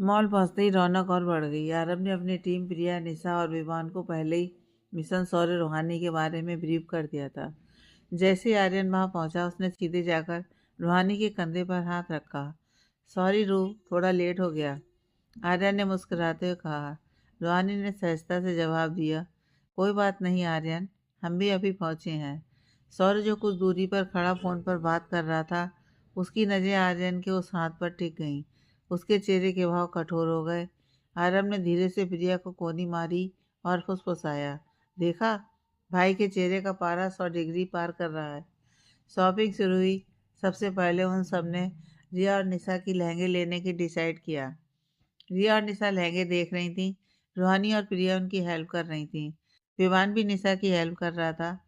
Mall पहुंचते ही रौनक और बढ़ गई। आरब ने अपनी टीम प्रिया, निशा और विवान को पहले ही मिशन शौर्य रूहानी के बारे में ब्रीफ कर दिया था। जैसे ही आर्यन वहां पहुंचा, उसने सीधे जाकर रूहानी के कंधे पर हाथ रखा। सॉरी रूह, थोड़ा लेट हो गया, आर्यन ने मुस्कुराते हुए कहा। रूहानी ने सहजता से जवाब दिया, कोई बात नहीं आर्यन, हम भी अभी पहुंचे हैं। सौर्य जो कुछ दूरी पर खड़ा फोन पर बात कर रहा था, उसकी नज़रें आर्यन के उस हाथ पर टिक गईं। उसके चेहरे के भाव कठोर हो गए। आरब ने धीरे से प्रिया को कोनी मारी और फुसफुसाया, देखा, भाई के चेहरे का पारा 100 डिग्री पार कर रहा है। शॉपिंग शुरू हुई। सबसे पहले उन सब ने रिया और निशा की लहंगे लेने की डिसाइड किया। रिया और निशा लहंगे देख रही थीं। रूहानी और प्रिया उनकी हेल्प कर रही थीं। विवान भी निशा की हेल्प कर रहा था।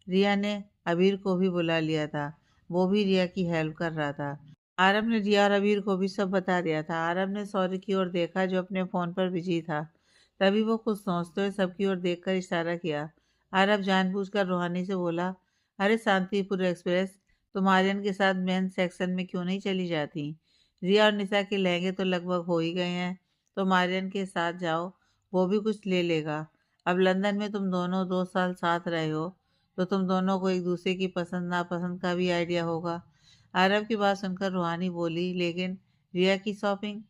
रिया ने अबीर को भी बुला लिया था। वो भी रिया की हेल्प कर रहा था। आरब ने रिया और अबीर को भी सब बता दिया था। आरब ने सौर्य की ओर देखा जो अपने फ़ोन पर बिजी था। तभी वो कुछ सोचते हुए सबकी ओर देखकर इशारा किया। आरब जानबूझकर रूहानी से बोला, अरे शांतिपुर एक्सप्रेस, तुम आर्यन के साथ मेन सेक्शन में क्यों नहीं चली जाती? रिया और निशा के लहंगे तो लगभग हो ही गए हैं। तुम आर्यन के साथ जाओ, वो भी कुछ ले लेगा। अब लंदन में तुम दोनों 2 साल साथ रहे हो, तो तुम दोनों को एक दूसरे की पसंद नापसंद का भी आइडिया होगा। आरब की बात सुनकर रूहानी बोली, लेकिन रिया की शॉपिंग?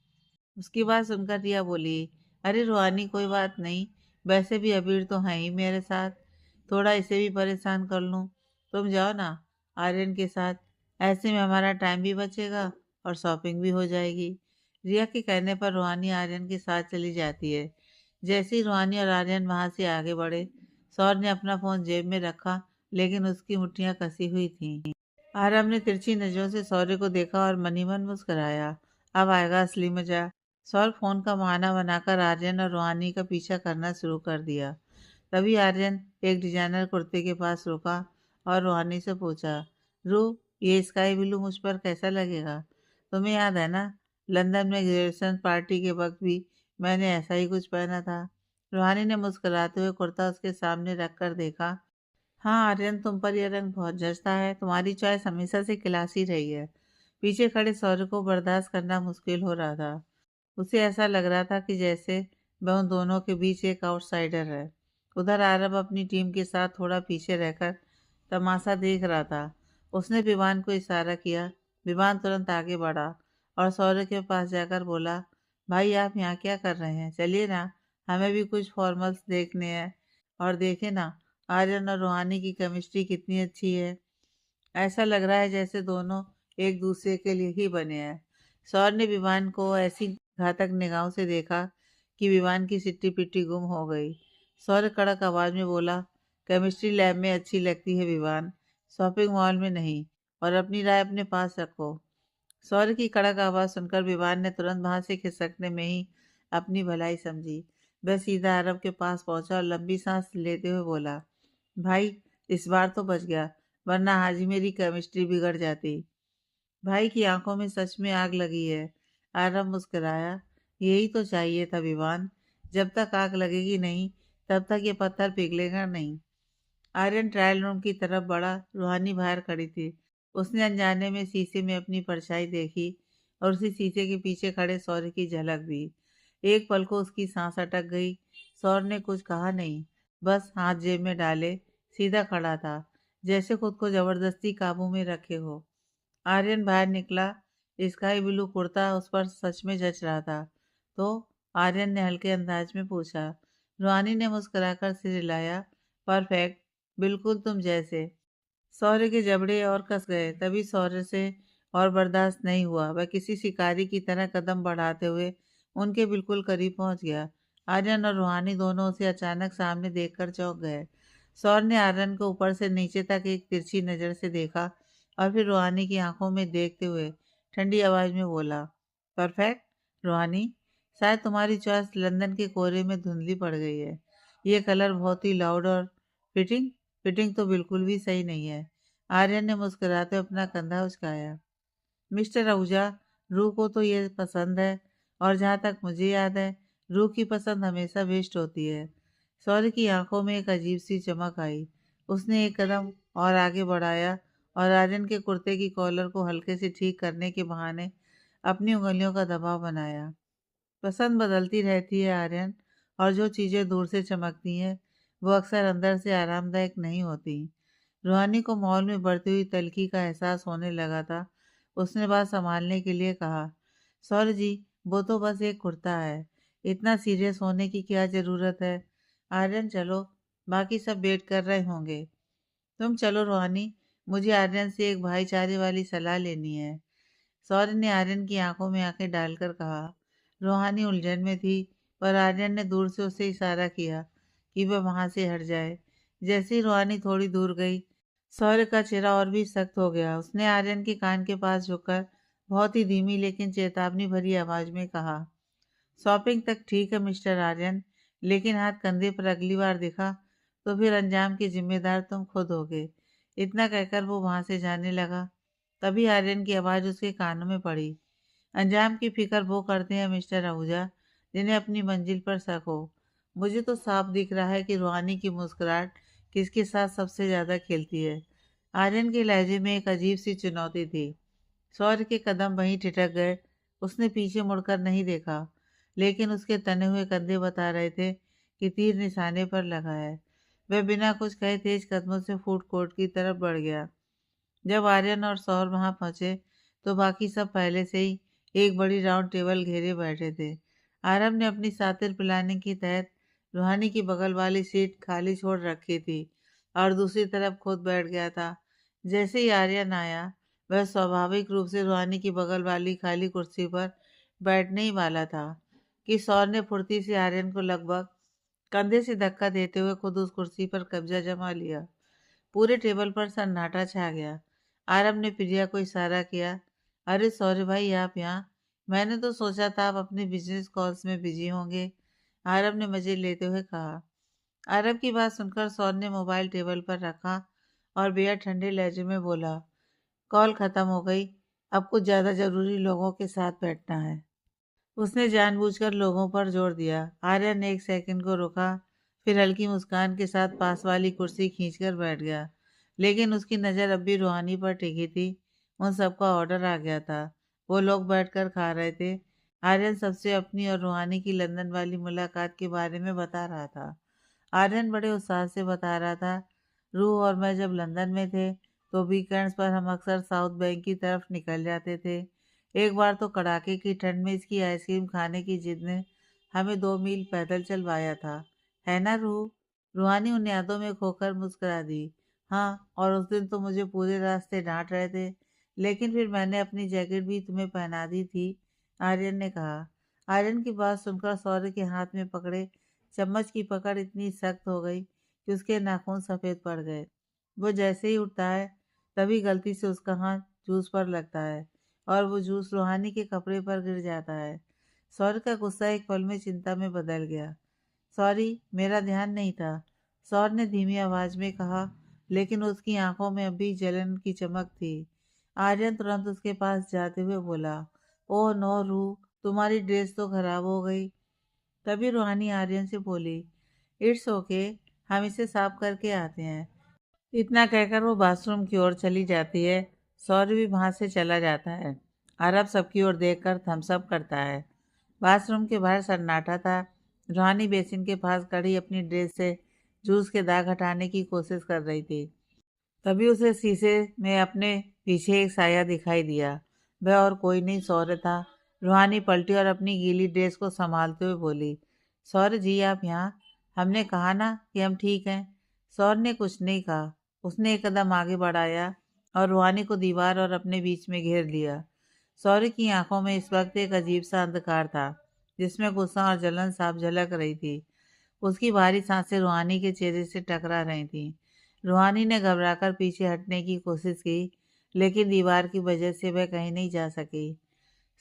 उसकी बात सुनकर रिया बोली, अरे रूहानी कोई बात नहीं, वैसे भी अबीर तो है ही मेरे साथ, थोड़ा इसे भी परेशान कर लूँ। तुम जाओ ना आर्यन के साथ, ऐसे में हमारा टाइम भी बचेगा और शॉपिंग भी हो जाएगी। रिया के कहने पर रूहानी आर्यन के साथ चली जाती है। जैसे ही रूहानी और आर्यन वहां से आगे बढ़े, सौर ने अपना फ़ोन जेब में रखा, लेकिन उसकी मुट्ठियां कसी हुई थीं। आरब ने तिरछी नजरों से सौर्य को देखा और मनी मन मुस्कराया। अब आएगा असली मजा। सौर फोन का बहाना बनाकर आर्यन और रूहानी का पीछा करना शुरू कर दिया। तभी आर्यन एक डिजाइनर कुर्ते के पास रुका और रूहानी से पूछा, रूह, ये स्काई ब्लू मुझ पर कैसा लगेगा? तुम्हें याद है ना, लंदन में ग्रेजुएशन पार्टी के वक्त भी मैंने ऐसा ही कुछ पहना था। रूहानी ने मुस्कुराते हुए कुर्ता उसके सामने रखकर देखा। हाँ आर्यन, तुम पर यह रंग बहुत जचता है, तुम्हारी चॉइस हमेशा से क्लासी रही है। पीछे खड़े सौर्य को बर्दाश्त करना मुश्किल हो रहा था। उसे ऐसा लग रहा था कि जैसे वह उन दोनों के बीच एक आउटसाइडर है। उधर आरब अपनी टीम के साथ थोड़ा पीछे रहकर तमाशा देख रहा था। उसने विवान को इशारा किया। विवान तुरंत आगे बढ़ा और सौर्य के पास जाकर बोला, भाई आप यहाँ क्या कर रहे हैं? चलिए ना, हमें भी कुछ फॉर्मल्स देखने हैं। और देखे ना, आर्यन और रूहानी की केमिस्ट्री कितनी अच्छी है। ऐसा लग रहा है जैसे दोनों एक दूसरे के लिए ही बने हैं। सौर ने विवान को ऐसी घातक निगाहों से देखा कि विवान की सिट्टी पिट्टी गुम हो गई। सौर कड़क आवाज में बोला, केमिस्ट्री लैब में अच्छी लगती है विवान, शॉपिंग मॉल में नहीं, और अपनी राय अपने पास रखो। सौर की कड़क आवाज सुनकर विवान ने तुरंत वहां से खिसकने में ही अपनी भलाई समझी। वह सीधा अरब के पास पहुंचा और लंबी सांस लेते हुए बोला, भाई, इस बार तो बच गया, वरना आज ही मेरी केमिस्ट्री बिगड़ जाती। भाई की आंखों में सच में आग लगी है। आरब मुस्कुराया, यही तो चाहिए था विवान, जब तक आग लगेगी नहीं, तब तक ये पत्थर पिघलेगा नहीं। आर्यन ट्रायल रूम की तरफ बढ़ा। रूहानी बाहर खड़ी थी। उसने अनजाने में शीशे में अपनी परछाई देखी और उसी शीशे के पीछे खड़े सौर्य की झलक भी। एक पल को उसकी सांस अटक गई। सौर्य ने कुछ कहा नहीं, बस हाथ जेब में डाले सीधा खड़ा था, जैसे खुद को जबरदस्ती काबू में रखे हो। आर्यन बाहर निकला। स्काई ब्लू कुर्ता उस पर सच में जच रहा था। तो आर्यन ने हल्के अंदाज में पूछा। रूहानी ने मुस्कुराकर सिर हिलाया, परफेक्ट, बिल्कुल तुम जैसे। सौर्य के जबड़े और कस गए। तभी सौर्य से और बर्दाश्त नहीं हुआ। वह किसी शिकारी की तरह कदम बढ़ाते हुए उनके बिल्कुल करीब पहुंच गया। आर्यन और रूहानी दोनों उसे अचानक सामने देखकर चौंक गए। सौर्य ने आर्यन को ऊपर से नीचे तक एक तिरछी नजर से देखा और फिर रूहानी की आंखों में देखते हुए ठंडी आवाज में बोला, परफेक्ट रूहानी, शायद तुम्हारी चॉइस लंदन के कोहरे में धुंधली पड़ गई है। ये कलर बहुत ही लाउड और फिटिंग फिटिंग तो बिल्कुल भी सही नहीं है। आर्यन ने मुस्कुराते हुए अपना कंधा उचकाया। मिस्टर आहूजा, रूह को तो ये पसंद है, और जहाँ तक मुझे याद है, रूह की पसंद हमेशा बेस्ट होती है। सौर्य की आंखों में एक अजीब सी चमक आई। उसने एक कदम और आगे बढ़ाया और आर्यन के कुर्ते की कॉलर को हल्के से ठीक करने के बहाने अपनी उंगलियों का दबाव बनाया। पसंद बदलती रहती है आर्यन, और जो चीज़ें दूर से चमकती हैं वो अक्सर अंदर से आरामदायक नहीं होती। रूहानी को मॉल में बढ़ती हुई तलखी का एहसास होने लगा था। उसने बात संभालने के लिए कहा, सॉरी जी, वो तो बस एक कुर्ता है, इतना सीरियस होने की क्या ज़रूरत है। आर्यन चलो, बाकी सब वेट कर रहे होंगे। तुम चलो रूहानी, मुझे आर्यन से एक भाईचारे वाली सलाह लेनी है। सौर्य ने आर्यन की आंखों में आंखें डालकर कहा। रूहानी उलझन में थी, पर आर्यन ने दूर से उसे इशारा किया कि वह वहां से हट जाए। जैसे ही रूहानी थोड़ी दूर गई, सौर्य का चेहरा और भी सख्त हो गया। उसने आर्यन के कान के पास झुककर बहुत ही धीमी लेकिन चेतावनी भरी आवाज में कहा, शॉपिंग तक ठीक है मिस्टर आर्यन, लेकिन हाथ कंधे पर अगली बार दिखा तो फिर अंजाम के जिम्मेदार तुम खुद होगे। इतना कहकर वो वहां से जाने लगा। तभी आर्यन की आवाज़ उसके कानों में पड़ी। अंजाम की फिक्र वो करते हैं मिस्टर आहूजा जिन्हें अपनी मंजिल पर शक हो। मुझे तो साफ दिख रहा है कि रूहानी की मुस्कुराहट किसके साथ सबसे ज़्यादा खिलती है। आर्यन के लहजे में एक अजीब सी चुनौती थी। सौर्य के कदम वहीं ठिठक गए। उसने पीछे मुड़कर नहीं देखा, लेकिन उसके तने हुए कंधे बता रहे थे कि तीर निशाने पर लगा है। वह बिना कुछ कहे तेज कदमों से फूड कोर्ट की तरफ बढ़ गया। जब आर्यन और सौर वहां पहुंचे तो बाकी सब पहले से ही एक बड़ी राउंड टेबल घेरे बैठे थे। आरब ने अपनी सातिर प्लानिंग के तहत रूहानी की बगल वाली सीट खाली छोड़ रखी थी और दूसरी तरफ खुद बैठ गया था। जैसे ही आर्यन आया, वह स्वाभाविक रूप से रूहानी की बगल वाली खाली कुर्सी पर बैठने ही वाला था कि सौर ने फुर्ती से आर्यन को लगभग कंधे से धक्का देते हुए खुद उस कुर्सी पर कब्जा जमा लिया। पूरे टेबल पर सन्नाटा छा गया। आरब ने प्रिया को इशारा किया, अरे सॉरी भाई, आप यहाँ? मैंने तो सोचा था आप अपने बिजनेस कॉल्स में बिजी होंगे। आरब ने मजे लेते हुए कहा। आरब की बात सुनकर सौर ने मोबाइल टेबल पर रखा और बेहद ठंडे लहजे में बोला, कॉल खत्म हो गई, अब कुछ ज़्यादा ज़रूरी लोगों के साथ बैठना है। उसने जानबूझकर लोगों पर जोर दिया। आर्यन ने एक सेकंड को रुका, फिर हल्की मुस्कान के साथ पास वाली कुर्सी खींचकर बैठ गया। लेकिन उसकी नज़र अब भी रूहानी पर टिकी थी। उन सबका ऑर्डर आ गया था। वो लोग बैठकर खा रहे थे। आर्यन सबसे अपनी और रूहानी की लंदन वाली मुलाकात के बारे में बता रहा था। आर्यन बड़े उत्साह से बता रहा था, रूह और मैं जब लंदन में थे तो वीकेंड्स पर हम अक्सर साउथ बैंक की तरफ निकल जाते थे। एक बार तो कड़ाके की ठंड में इसकी आइसक्रीम खाने की जिद ने हमें 2 मील पैदल चलवाया था। है ना रूह? रूहानी उन यादों में खोकर मुस्कुरा दी। हाँ, और उस दिन तो मुझे पूरे रास्ते डांट रहे थे, लेकिन फिर मैंने अपनी जैकेट भी तुम्हें पहना दी थी, आर्यन ने कहा। आर्यन की बात सुनकर सौर्य के हाथ में पकड़े चम्मच की पकड़ इतनी सख्त हो गई कि उसके नाखून सफ़ेद पड़ गए। वो जैसे ही उठता है तभी गलती से उसका हाथ जूस पर लगता है और वो जूस रूहानी के कपड़े पर गिर जाता है। सौर का गुस्सा एक पल में चिंता में बदल गया। सॉरी, मेरा ध्यान नहीं था, सौर ने धीमी आवाज में कहा, लेकिन उसकी आंखों में अभी जलन की चमक थी। आर्यन तुरंत उसके पास जाते हुए बोला, ओह नो रूह, तुम्हारी ड्रेस तो खराब हो गई। तभी रूहानी आर्यन से बोली, इट्स ओके, हम इसे साफ करके आते हैं। इतना कहकर वो बाथरूम की ओर चली जाती है। सौर्य भी वहां से चला जाता है। अरब सबकी ओर देखकर थम्स अप करता है। बाथरूम के बाहर सन्नाटा था। रूहानी बेसिन के पास खड़ी अपनी ड्रेस से जूस के दाग हटाने की कोशिश कर रही थी। तभी उसे शीशे में अपने पीछे एक साया दिखाई दिया। वह और कोई नहीं, सौर्य था। रूहानी पलटी और अपनी गीली ड्रेस को संभालते हुए बोली, सौर्य जी, आप यहाँ? हमने कहा ना कि हम ठीक हैं। सौर्य ने कुछ नहीं कहा। उसने एक कदम आगे बढ़ाया और रूहानी को दीवार और अपने बीच में घेर लिया। सौर्य की आंखों में इस वक्त एक अजीब सा अंधकार था, जिसमें गुस्सा और जलन साफ झलक रही थी। उसकी भारी सांसें रूहानी के चेहरे से टकरा रही थीं। रूहानी ने घबराकर पीछे हटने की कोशिश की, लेकिन दीवार की वजह से वह कहीं नहीं जा सकी।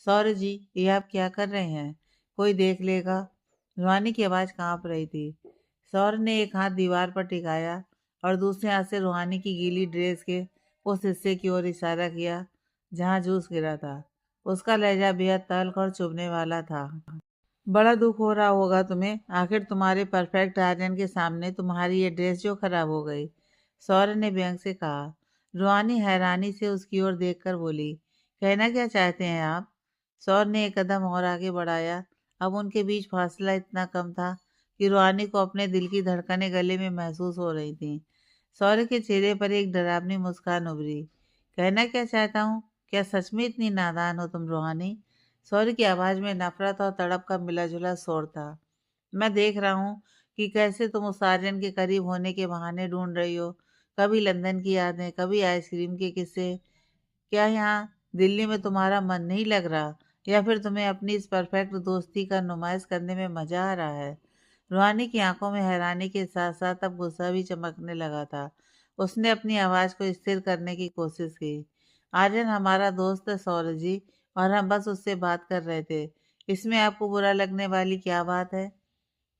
सौर्य जी, ये आप क्या कर रहे हैं? कोई देख लेगा। रूहानी की आवाज़ कांप रही थी। सौर्य ने एक हाथ दीवार पर टिकाया और दूसरे हाथ से रूहानी की गीली ड्रेस के उस हिस्से की ओर इशारा किया जहां जूस गिरा था। उसका लहजा बेहद तल्ख और चुभने वाला था। बड़ा दुख हो रहा होगा तुम्हें, आखिर तुम्हारे परफेक्ट आर्यन के सामने तुम्हारी ये ड्रेस जो खराब हो गई, सौर्य ने व्यंग से कहा। रूहानी हैरानी से उसकी ओर देखकर बोली, कहना क्या चाहते हैं आप? सौर्य ने एक कदम और आगे बढ़ाया अब उनके बीच फासला इतना कम था कि रूहानी को अपने दिल की धड़कनें गले में महसूस हो रही थीं। सौर्य के चेहरे पर एक डरावनी मुस्कान उभरी। कहना क्या चाहता हूँ? क्या सच में इतनी नादान हो तुम रूहानी? सौर्य की आवाज़ में नफरत और तड़प का मिला-जुला शोर था। मैं देख रहा हूँ कि कैसे तुम उस आर्यन के करीब होने के बहाने ढूंढ रही हो। कभी लंदन की यादें, कभी आइसक्रीम के किस्से। क्या यहाँ दिल्ली में तुम्हारा मन नहीं लग रहा, या फिर तुम्हें अपनी इस परफेक्ट दोस्ती का नुमाइश करने में मजा आ रहा है? रूहानी की आंखों में हैरानी के साथ साथ अब गुस्सा भी चमकने लगा था। उसने अपनी आवाज को स्थिर करने की कोशिश की। आर्यन हमारा दोस्त है सौरभ जी, और हम बस उससे बात कर रहे थे। इसमें आपको बुरा लगने वाली क्या बात है?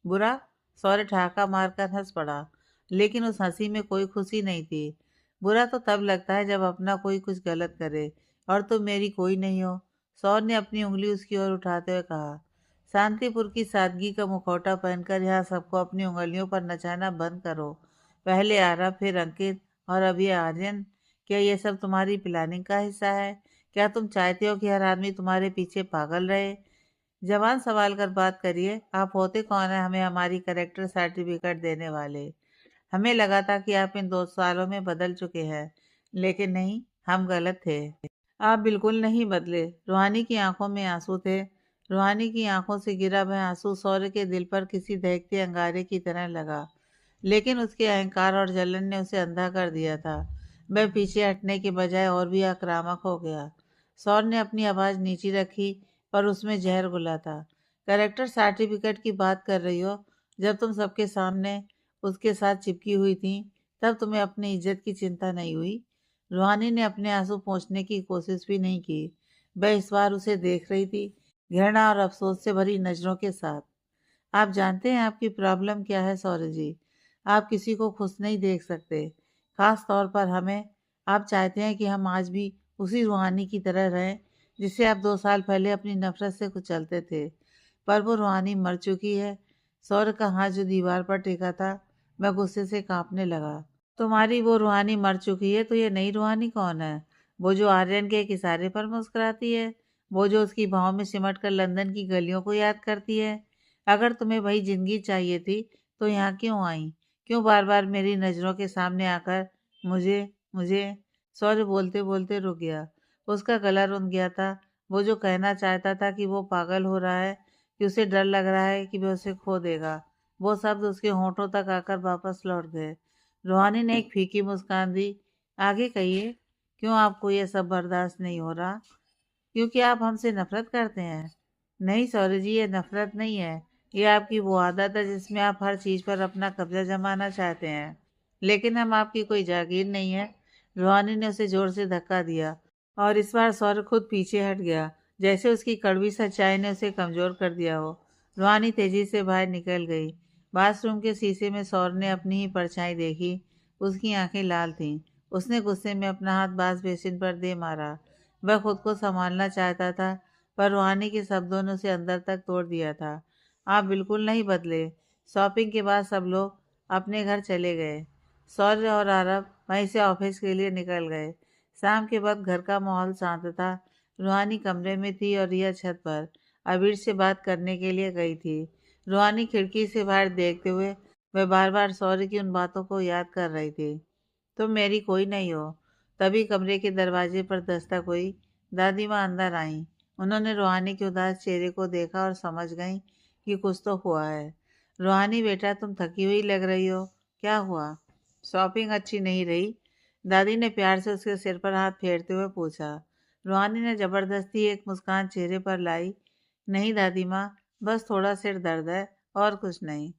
बुरा? सौर्य ठहाका मारकर हंस पड़ा, लेकिन उस हंसी में कोई खुशी नहीं थी। बुरा तो तब लगता है जब अपना कोई कुछ गलत करे, और तुम मेरी कोई नहीं हो। सौर ने अपनी उंगली उसकी ओर उठाते हुए कहा। शांतिपुर की सादगी का मुखौटा पहनकर यहाँ सबको अपनी उंगलियों पर नचाना बंद करो। पहले आरव, फिर अंकित, और अब ये आर्यन। क्या ये सब तुम्हारी प्लानिंग का हिस्सा है? क्या तुम चाहते हो कि हर आदमी तुम्हारे पीछे पागल रहे? जवान संभाल कर बात करिए। आप होते कौन है हमें हमारी करेक्टर सर्टिफिकेट देने वाले? हमें लगा था कि आप इन 2 सालों में बदल चुके हैं, लेकिन नहीं, हम गलत थे। आप बिल्कुल नहीं बदले। रूहानी की आंखों में आंसू थे। रूहानी की आंखों से गिरा वह आंसू सौर्य के दिल पर किसी दहकते अंगारे की तरह लगा, लेकिन उसके अहंकार और जलन ने उसे अंधा कर दिया था। वह पीछे हटने के बजाय और भी आक्रामक हो गया। सौर्य ने अपनी आवाज़ नीची रखी, पर उसमें जहर घुला था। करेक्टर सर्टिफिकेट की बात कर रही हो? जब तुम सबके सामने उसके साथ चिपकी हुई थी, तब तुम्हें अपनी इज्जत की चिंता नहीं हुई? रूहानी ने अपने आंसू पोंछने की कोशिश भी नहीं की। वह इस बार उसे देख रही थी, घृणा और अफसोस से भरी नजरों के साथ। आप जानते हैं आपकी प्रॉब्लम क्या है सौर्य जी? आप किसी को खुश नहीं देख सकते, खास तौर पर हमें। आप चाहते हैं कि हम आज भी उसी रूहानी की तरह रहें जिसे आप 2 साल पहले अपनी नफरत से कुचलते थे। पर वो रूहानी मर चुकी है। सौर्य का हाथ जो दीवार पर टेका था, मैं गुस्से से कांपने लगा। तुम्हारी वो रूहानी मर चुकी है, तो ये नई रूहानी कौन है? वो जो आर्यन के एक इशारे पर मुस्कुराती है? वो जो उसकी बाहों में सिमट कर लंदन की गलियों को याद करती है? अगर तुम्हें वही जिंदगी चाहिए थी, तो यहाँ क्यों आई? क्यों बार बार मेरी नज़रों के सामने आकर मुझे मुझे सौर्य बोलते बोलते रुक गया। उसका गला रुंध गया था। वो जो कहना चाहता था कि वो पागल हो रहा है, कि उसे डर लग रहा है कि वह उसे खो देगा, वो शब्द उसके होठों तक आकर वापस लौट गए। रूहानी ने एक फीकी मुस्कान दी। आगे कहिए, क्यों आपको यह सब बर्दाश्त नहीं हो रहा? क्योंकि आप हमसे नफरत करते हैं? नहीं सौर्य जी, ये नफरत नहीं है। ये आपकी वो आदत है जिसमें आप हर चीज़ पर अपना कब्जा जमाना चाहते हैं। लेकिन हम आपकी कोई जागीर नहीं है। रूहानी ने उसे जोर से धक्का दिया, और इस बार सौर्य खुद पीछे हट गया, जैसे उसकी कड़वी सच्चाई ने उसे कमज़ोर कर दिया हो। रूहानी तेजी से बाहर निकल गई। बाथरूम के शीशे में सौर्य ने अपनी ही परछाई देखी। उसकी आंखें लाल थीं। उसने गुस्से में अपना हाथ बाथ बेसिन पर दे मारा। वह खुद को संभालना चाहता था, पर रूहानी के शब्दों ने उसे अंदर तक तोड़ दिया था। आप बिल्कुल नहीं बदले। शॉपिंग के बाद सब लोग अपने घर चले गए। सौर्य और आरव वहीं से ऑफिस के लिए निकल गए। शाम के वक्त घर का माहौल शांत था। रूहानी कमरे में थी और रिया छत पर अबीर से बात करने के लिए गई थी। रूहानी खिड़की से बाहर देखते हुए वह बार बार सौर्य की उन बातों को याद कर रही थी। तुम मेरी कोई नहीं हो। तभी कमरे के दरवाजे पर दस्तक हुई। दादी माँ अंदर आईं। उन्होंने रूहानी के उदास चेहरे को देखा और समझ गईं कि कुछ तो हुआ है। रूहानी बेटा, तुम थकी हुई लग रही हो। क्या हुआ? शॉपिंग अच्छी नहीं रही? दादी ने प्यार से उसके सिर पर हाथ फेरते हुए पूछा। रूहानी ने जबरदस्ती एक मुस्कान चेहरे पर लाई। नहीं दादी माँ, बस थोड़ा सिर दर्द है, और कुछ नहीं।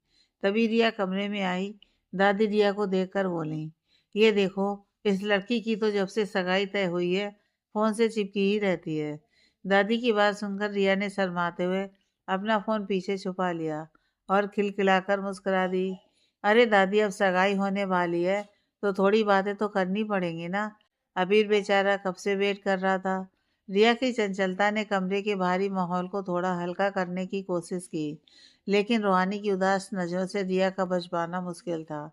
तभी रिया कमरे में आई। दादी रिया को देखकर बोली, ये देखो, इस लड़की की तो जब से सगाई तय हुई है, फोन से चिपकी ही रहती है। दादी की बात सुनकर रिया ने शर्माते हुए अपना फोन पीछे छुपा लिया और खिलखिलाकर मुस्कुरा दी। अरे दादी, अब सगाई होने वाली है, तो थोड़ी बातें तो करनी पड़ेंगी ना। अबीर बेचारा कब से वेट कर रहा था। रिया की चंचलता ने कमरे के बाहरी माहौल को थोड़ा हल्का करने की कोशिश की, लेकिन रूहानी की उदास नजरों से रिया का बच पाना मुश्किल था।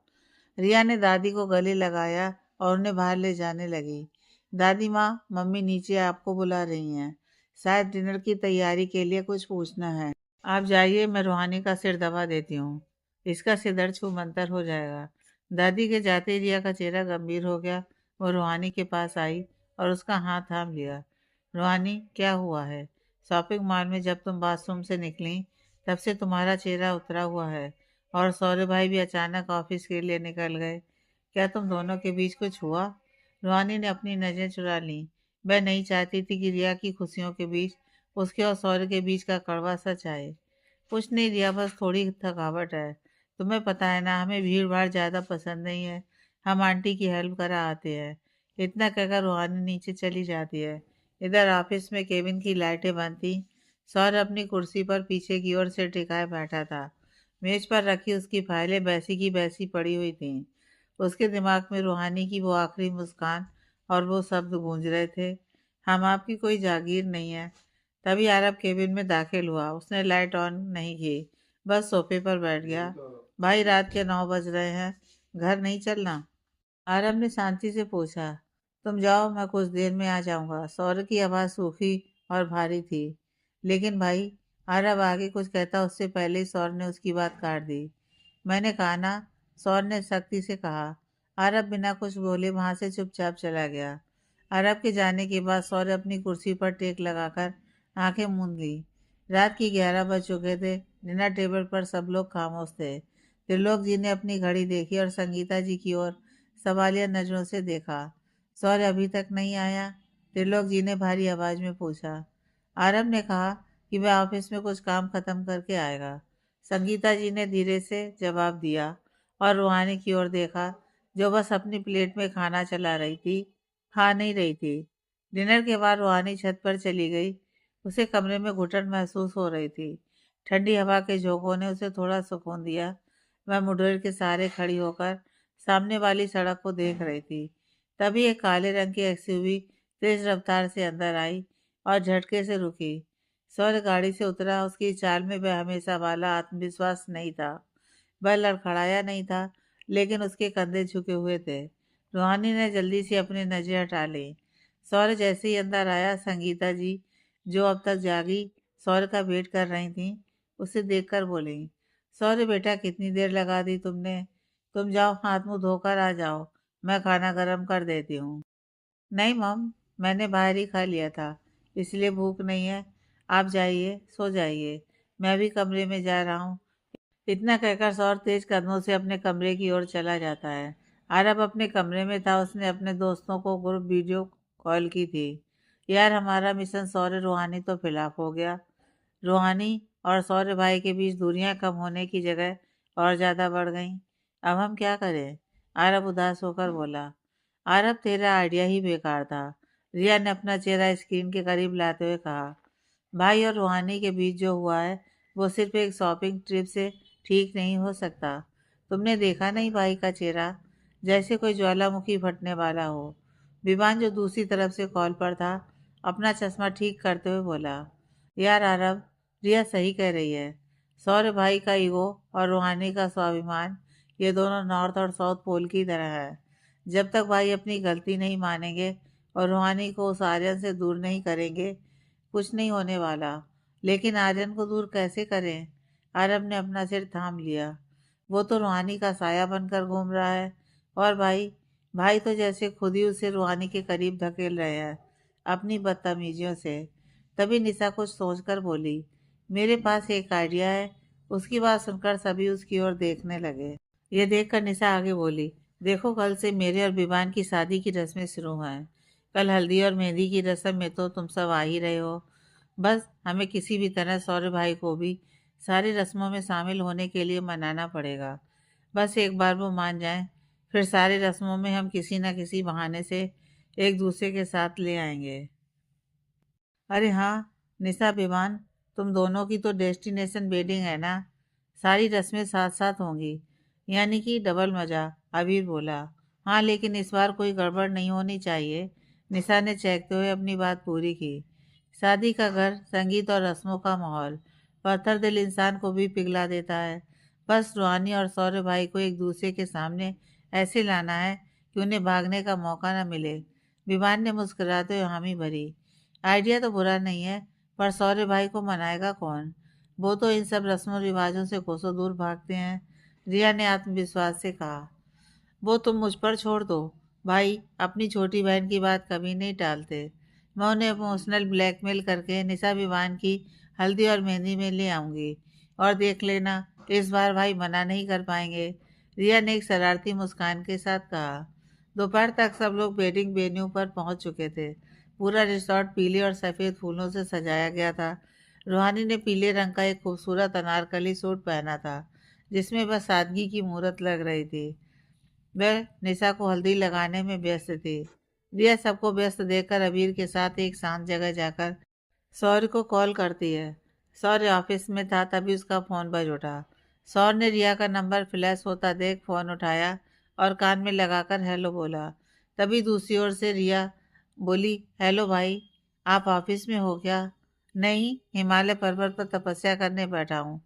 रिया ने दादी को गले लगाया और उन्हें बाहर ले जाने लगी। दादी माँ, मम्मी नीचे आपको बुला रही हैं। शायद डिनर की तैयारी के लिए कुछ पूछना है। आप जाइए, मैं रूहानी का सिर दबा देती हूँ। इसका सिर छूमंतर हो जाएगा। दादी के जाते ही रिया का चेहरा गंभीर हो गया। वो रूहानी के पास आई और उसका हाथ थाम लिया। रूहानी, क्या हुआ है? शॉपिंग मॉल में जब तुम बाथरूम से निकली तब से तुम्हारा चेहरा उतरा हुआ है, और सौरभ भाई भी अचानक ऑफिस के लिए निकल गए। क्या तुम दोनों के बीच कुछ हुआ? रूहानी ने अपनी नज़र चुरा ली। वह नहीं चाहती थी कि रिया की खुशियों के बीच उसके और सौर्य के बीच का कड़वा सच आए। कुछ नहीं रिया, बस थोड़ी थकावट है। तुम्हें पता है ना, हमें भीड़ भाड़ ज़्यादा पसंद नहीं है। हम आंटी की हेल्प करा आते हैं। इतना कहकर रूहानी नीचे चली जाती है। इधर ऑफिस में केबिन की लाइटें बंद थी। सौर्य अपनी कुर्सी पर पीछे की ओर से टिकाए बैठा था। मेज पर रखी उसकी फाइलें वैसी की वैसी पड़ी हुई थीं। उसके दिमाग में रूहानी की वो आखिरी मुस्कान और वो शब्द गूंज रहे थे, हम आपकी कोई जागीर नहीं है। तभी आरब केबिन में दाखिल हुआ। उसने लाइट ऑन नहीं की, बस सोफे पर बैठ गया। भाई, रात के 9 बज रहे हैं, घर नहीं चलना? आरब ने शांति से पूछा। तुम जाओ, मैं कुछ देर में आ जाऊंगा। सौरभ की आवाज़ सूखी और भारी थी। लेकिन भाई, आरब आगे कुछ कहता उससे पहले ही सौर ने उसकी बात काट दी। मैंने कहा ना, सौर ने सख्ती से कहा। आरब बिना कुछ बोले वहां से चुपचाप चला गया। अरब के जाने के बाद सौर्य अपनी कुर्सी पर टेक लगाकर आंखें मूंद ली। रात की 11 बज चुके थे। डिनर टेबल पर सब लोग खामोश थे। त्रिलोक जी ने अपनी घड़ी देखी और संगीता जी की ओर सवालिया नजरों से देखा। सौर्य अभी तक नहीं आया? त्रिलोक जी ने भारी आवाज में पूछा। आरब ने कहा कि वह ऑफिस में कुछ काम खत्म करके आएगा। संगीता जी ने धीरे से जवाब दिया और रूहानी की ओर देखा, जो बस अपनी प्लेट में खाना चला रही थी, खा नहीं रही थी। डिनर के बाद रूहानी छत पर चली गई। उसे कमरे में घुटन महसूस हो रही थी। ठंडी हवा के झोंकों ने उसे थोड़ा सुकून दिया। वह मुठभेड़ के सहारे खड़ी होकर सामने वाली सड़क को देख रही थी। तभी एक काले रंग की एक्सयूवी तेज रफ्तार से अंदर आई और झटके से रुकी। सौर्य गाड़ी से उतरा। उसकी चाल में वह हमेशा वाला आत्मविश्वास नहीं था। वह लड़खड़ाया नहीं था, लेकिन उसके कंधे झुके हुए थे। रूहानी ने जल्दी से अपनी नजर हटा ली। सौर्य जैसे ही अंदर आया, संगीता जी, जो अब तक जागी सौर्य का वेट कर रही थी, उसे देखकर बोली, सौर्य बेटा, कितनी देर लगा दी तुमने? तुम जाओ, हाथ मुंह धोकर आ जाओ, मैं खाना गर्म कर देती हूँ। नहीं मम, मैंने बाहर ही खा लिया था, इसलिए भूख नहीं है। आप जाइए, सो जाइए, मैं भी कमरे में जा रहा हूँ। इतना कहकर सौर तेज कदमों से अपने कमरे की ओर चला जाता है। आरब अपने कमरे में था। उसने अपने दोस्तों को ग्रुप वीडियो कॉल की थी। यार, हमारा मिशन सौर्य रूहानी तो फिलहाल हो गया। रूहानी और सौर्य भाई के बीच दूरियां कम होने की जगह और ज़्यादा बढ़ गईं। अब हम क्या करें? आरब उदास होकर बोला। आरब, तेरा आइडिया ही बेकार था। रिया ने अपना चेहरा स्क्रीन के करीब लाते हुए कहा। भाई और रूहानी के बीच जो हुआ है वो सिर्फ एक शॉपिंग ट्रिप से ठीक नहीं हो सकता। तुमने देखा नहीं भाई का चेहरा, जैसे कोई ज्वालामुखी फटने वाला हो। विवान, जो दूसरी तरफ से कॉल पर था, अपना चश्मा ठीक करते हुए बोला। यार आरब, रिया सही कह रही है। सौर्य भाई का ईगो और रूहानी का स्वाभिमान, ये दोनों नॉर्थ और साउथ पोल की तरह है। जब तक भाई अपनी गलती नहीं मानेंगे और रूहानी को उस आर्यन से दूर नहीं करेंगे, कुछ नहीं होने वाला। लेकिन आर्यन को दूर कैसे करें? आरब ने अपना सिर थाम लिया। वो तो रूहानी का साया बनकर घूम रहा है, और भाई भाई तो जैसे खुद ही उसे रूहानी के करीब धकेल रहे हैं अपनी बदतमीजियों से। तभी निशा कुछ सोचकर बोली, मेरे पास एक आइडिया है। उसकी बात सुनकर सभी उसकी ओर देखने लगे। ये देखकर निशा आगे बोली, देखो, कल से मेरे और विवान की शादी की रस्में शुरू हैं। कल हल्दी और मेहंदी की रस्म में तो तुम सब आ ही रहे हो। बस हमें किसी भी तरह सौर्य भाई को भी सारी रस्मों में शामिल होने के लिए मनाना पड़ेगा। बस एक बार वो मान जाएं, फिर सारी रस्मों में हम किसी न किसी बहाने से एक दूसरे के साथ ले आएंगे। अरे हाँ निशा, विवान, तुम दोनों की तो डेस्टिनेशन वेडिंग है ना, सारी रस्में साथ साथ होंगी, यानी कि डबल मजा। अबीर बोला। हाँ, लेकिन इस बार कोई गड़बड़ नहीं होनी चाहिए। निशा ने चहकते हुए अपनी बात पूरी की। शादी का घर, संगीत और रस्मों का माहौल, पत्थर दिल इंसान को भी पिघला देता है। बस रूहानी और सौर्य भाई को एक दूसरे के सामने ऐसे लाना है कि उन्हें भागने का मौका न मिले। विवान ने मुस्कुराते हुए हामी भरी। आइडिया तो बुरा नहीं है, पर सौर्य भाई को मनाएगा कौन? वो तो इन सब रस्मों रिवाजों से कोसों दूर भागते हैं। रिया ने आत्मविश्वास से कहा। वो तुम मुझ पर छोड़ दो। भाई अपनी छोटी बहन की बात कभी नहीं टालते। मैं उन्हें इमोशनल ब्लैकमेल करके निशा विवान की हल्दी और मेहंदी में ले आऊंगी। और देख लेना, इस बार भाई मना नहीं कर पाएंगे। रिया ने एक शरारती मुस्कान के साथ कहा। दोपहर तक सब लोग वेडिंग वेन्यू पर पहुंच चुके थे। पूरा रिसॉर्ट पीले और सफ़ेद फूलों से सजाया गया था। रूहानी ने पीले रंग का एक खूबसूरत अनारकली सूट पहना था, जिसमें बस सादगी की मूरत लग रही थी। वह निशा को हल्दी लगाने में व्यस्त थी। रिया सबको व्यस्त देखकर अबीर के साथ एक शांत जगह जाकर सौर्य को कॉल करती है। सौर्य ऑफिस में था, तभी उसका फ़ोन बज उठा। सौर्य ने रिया का नंबर फ्लैश होता देख फ़ोन उठाया और कान में लगाकर हेलो बोला। तभी दूसरी ओर से रिया बोली, हेलो भाई, आप ऑफिस में हो क्या? नहीं, हिमालय पर्वत पर तपस्या करने बैठा हूँ,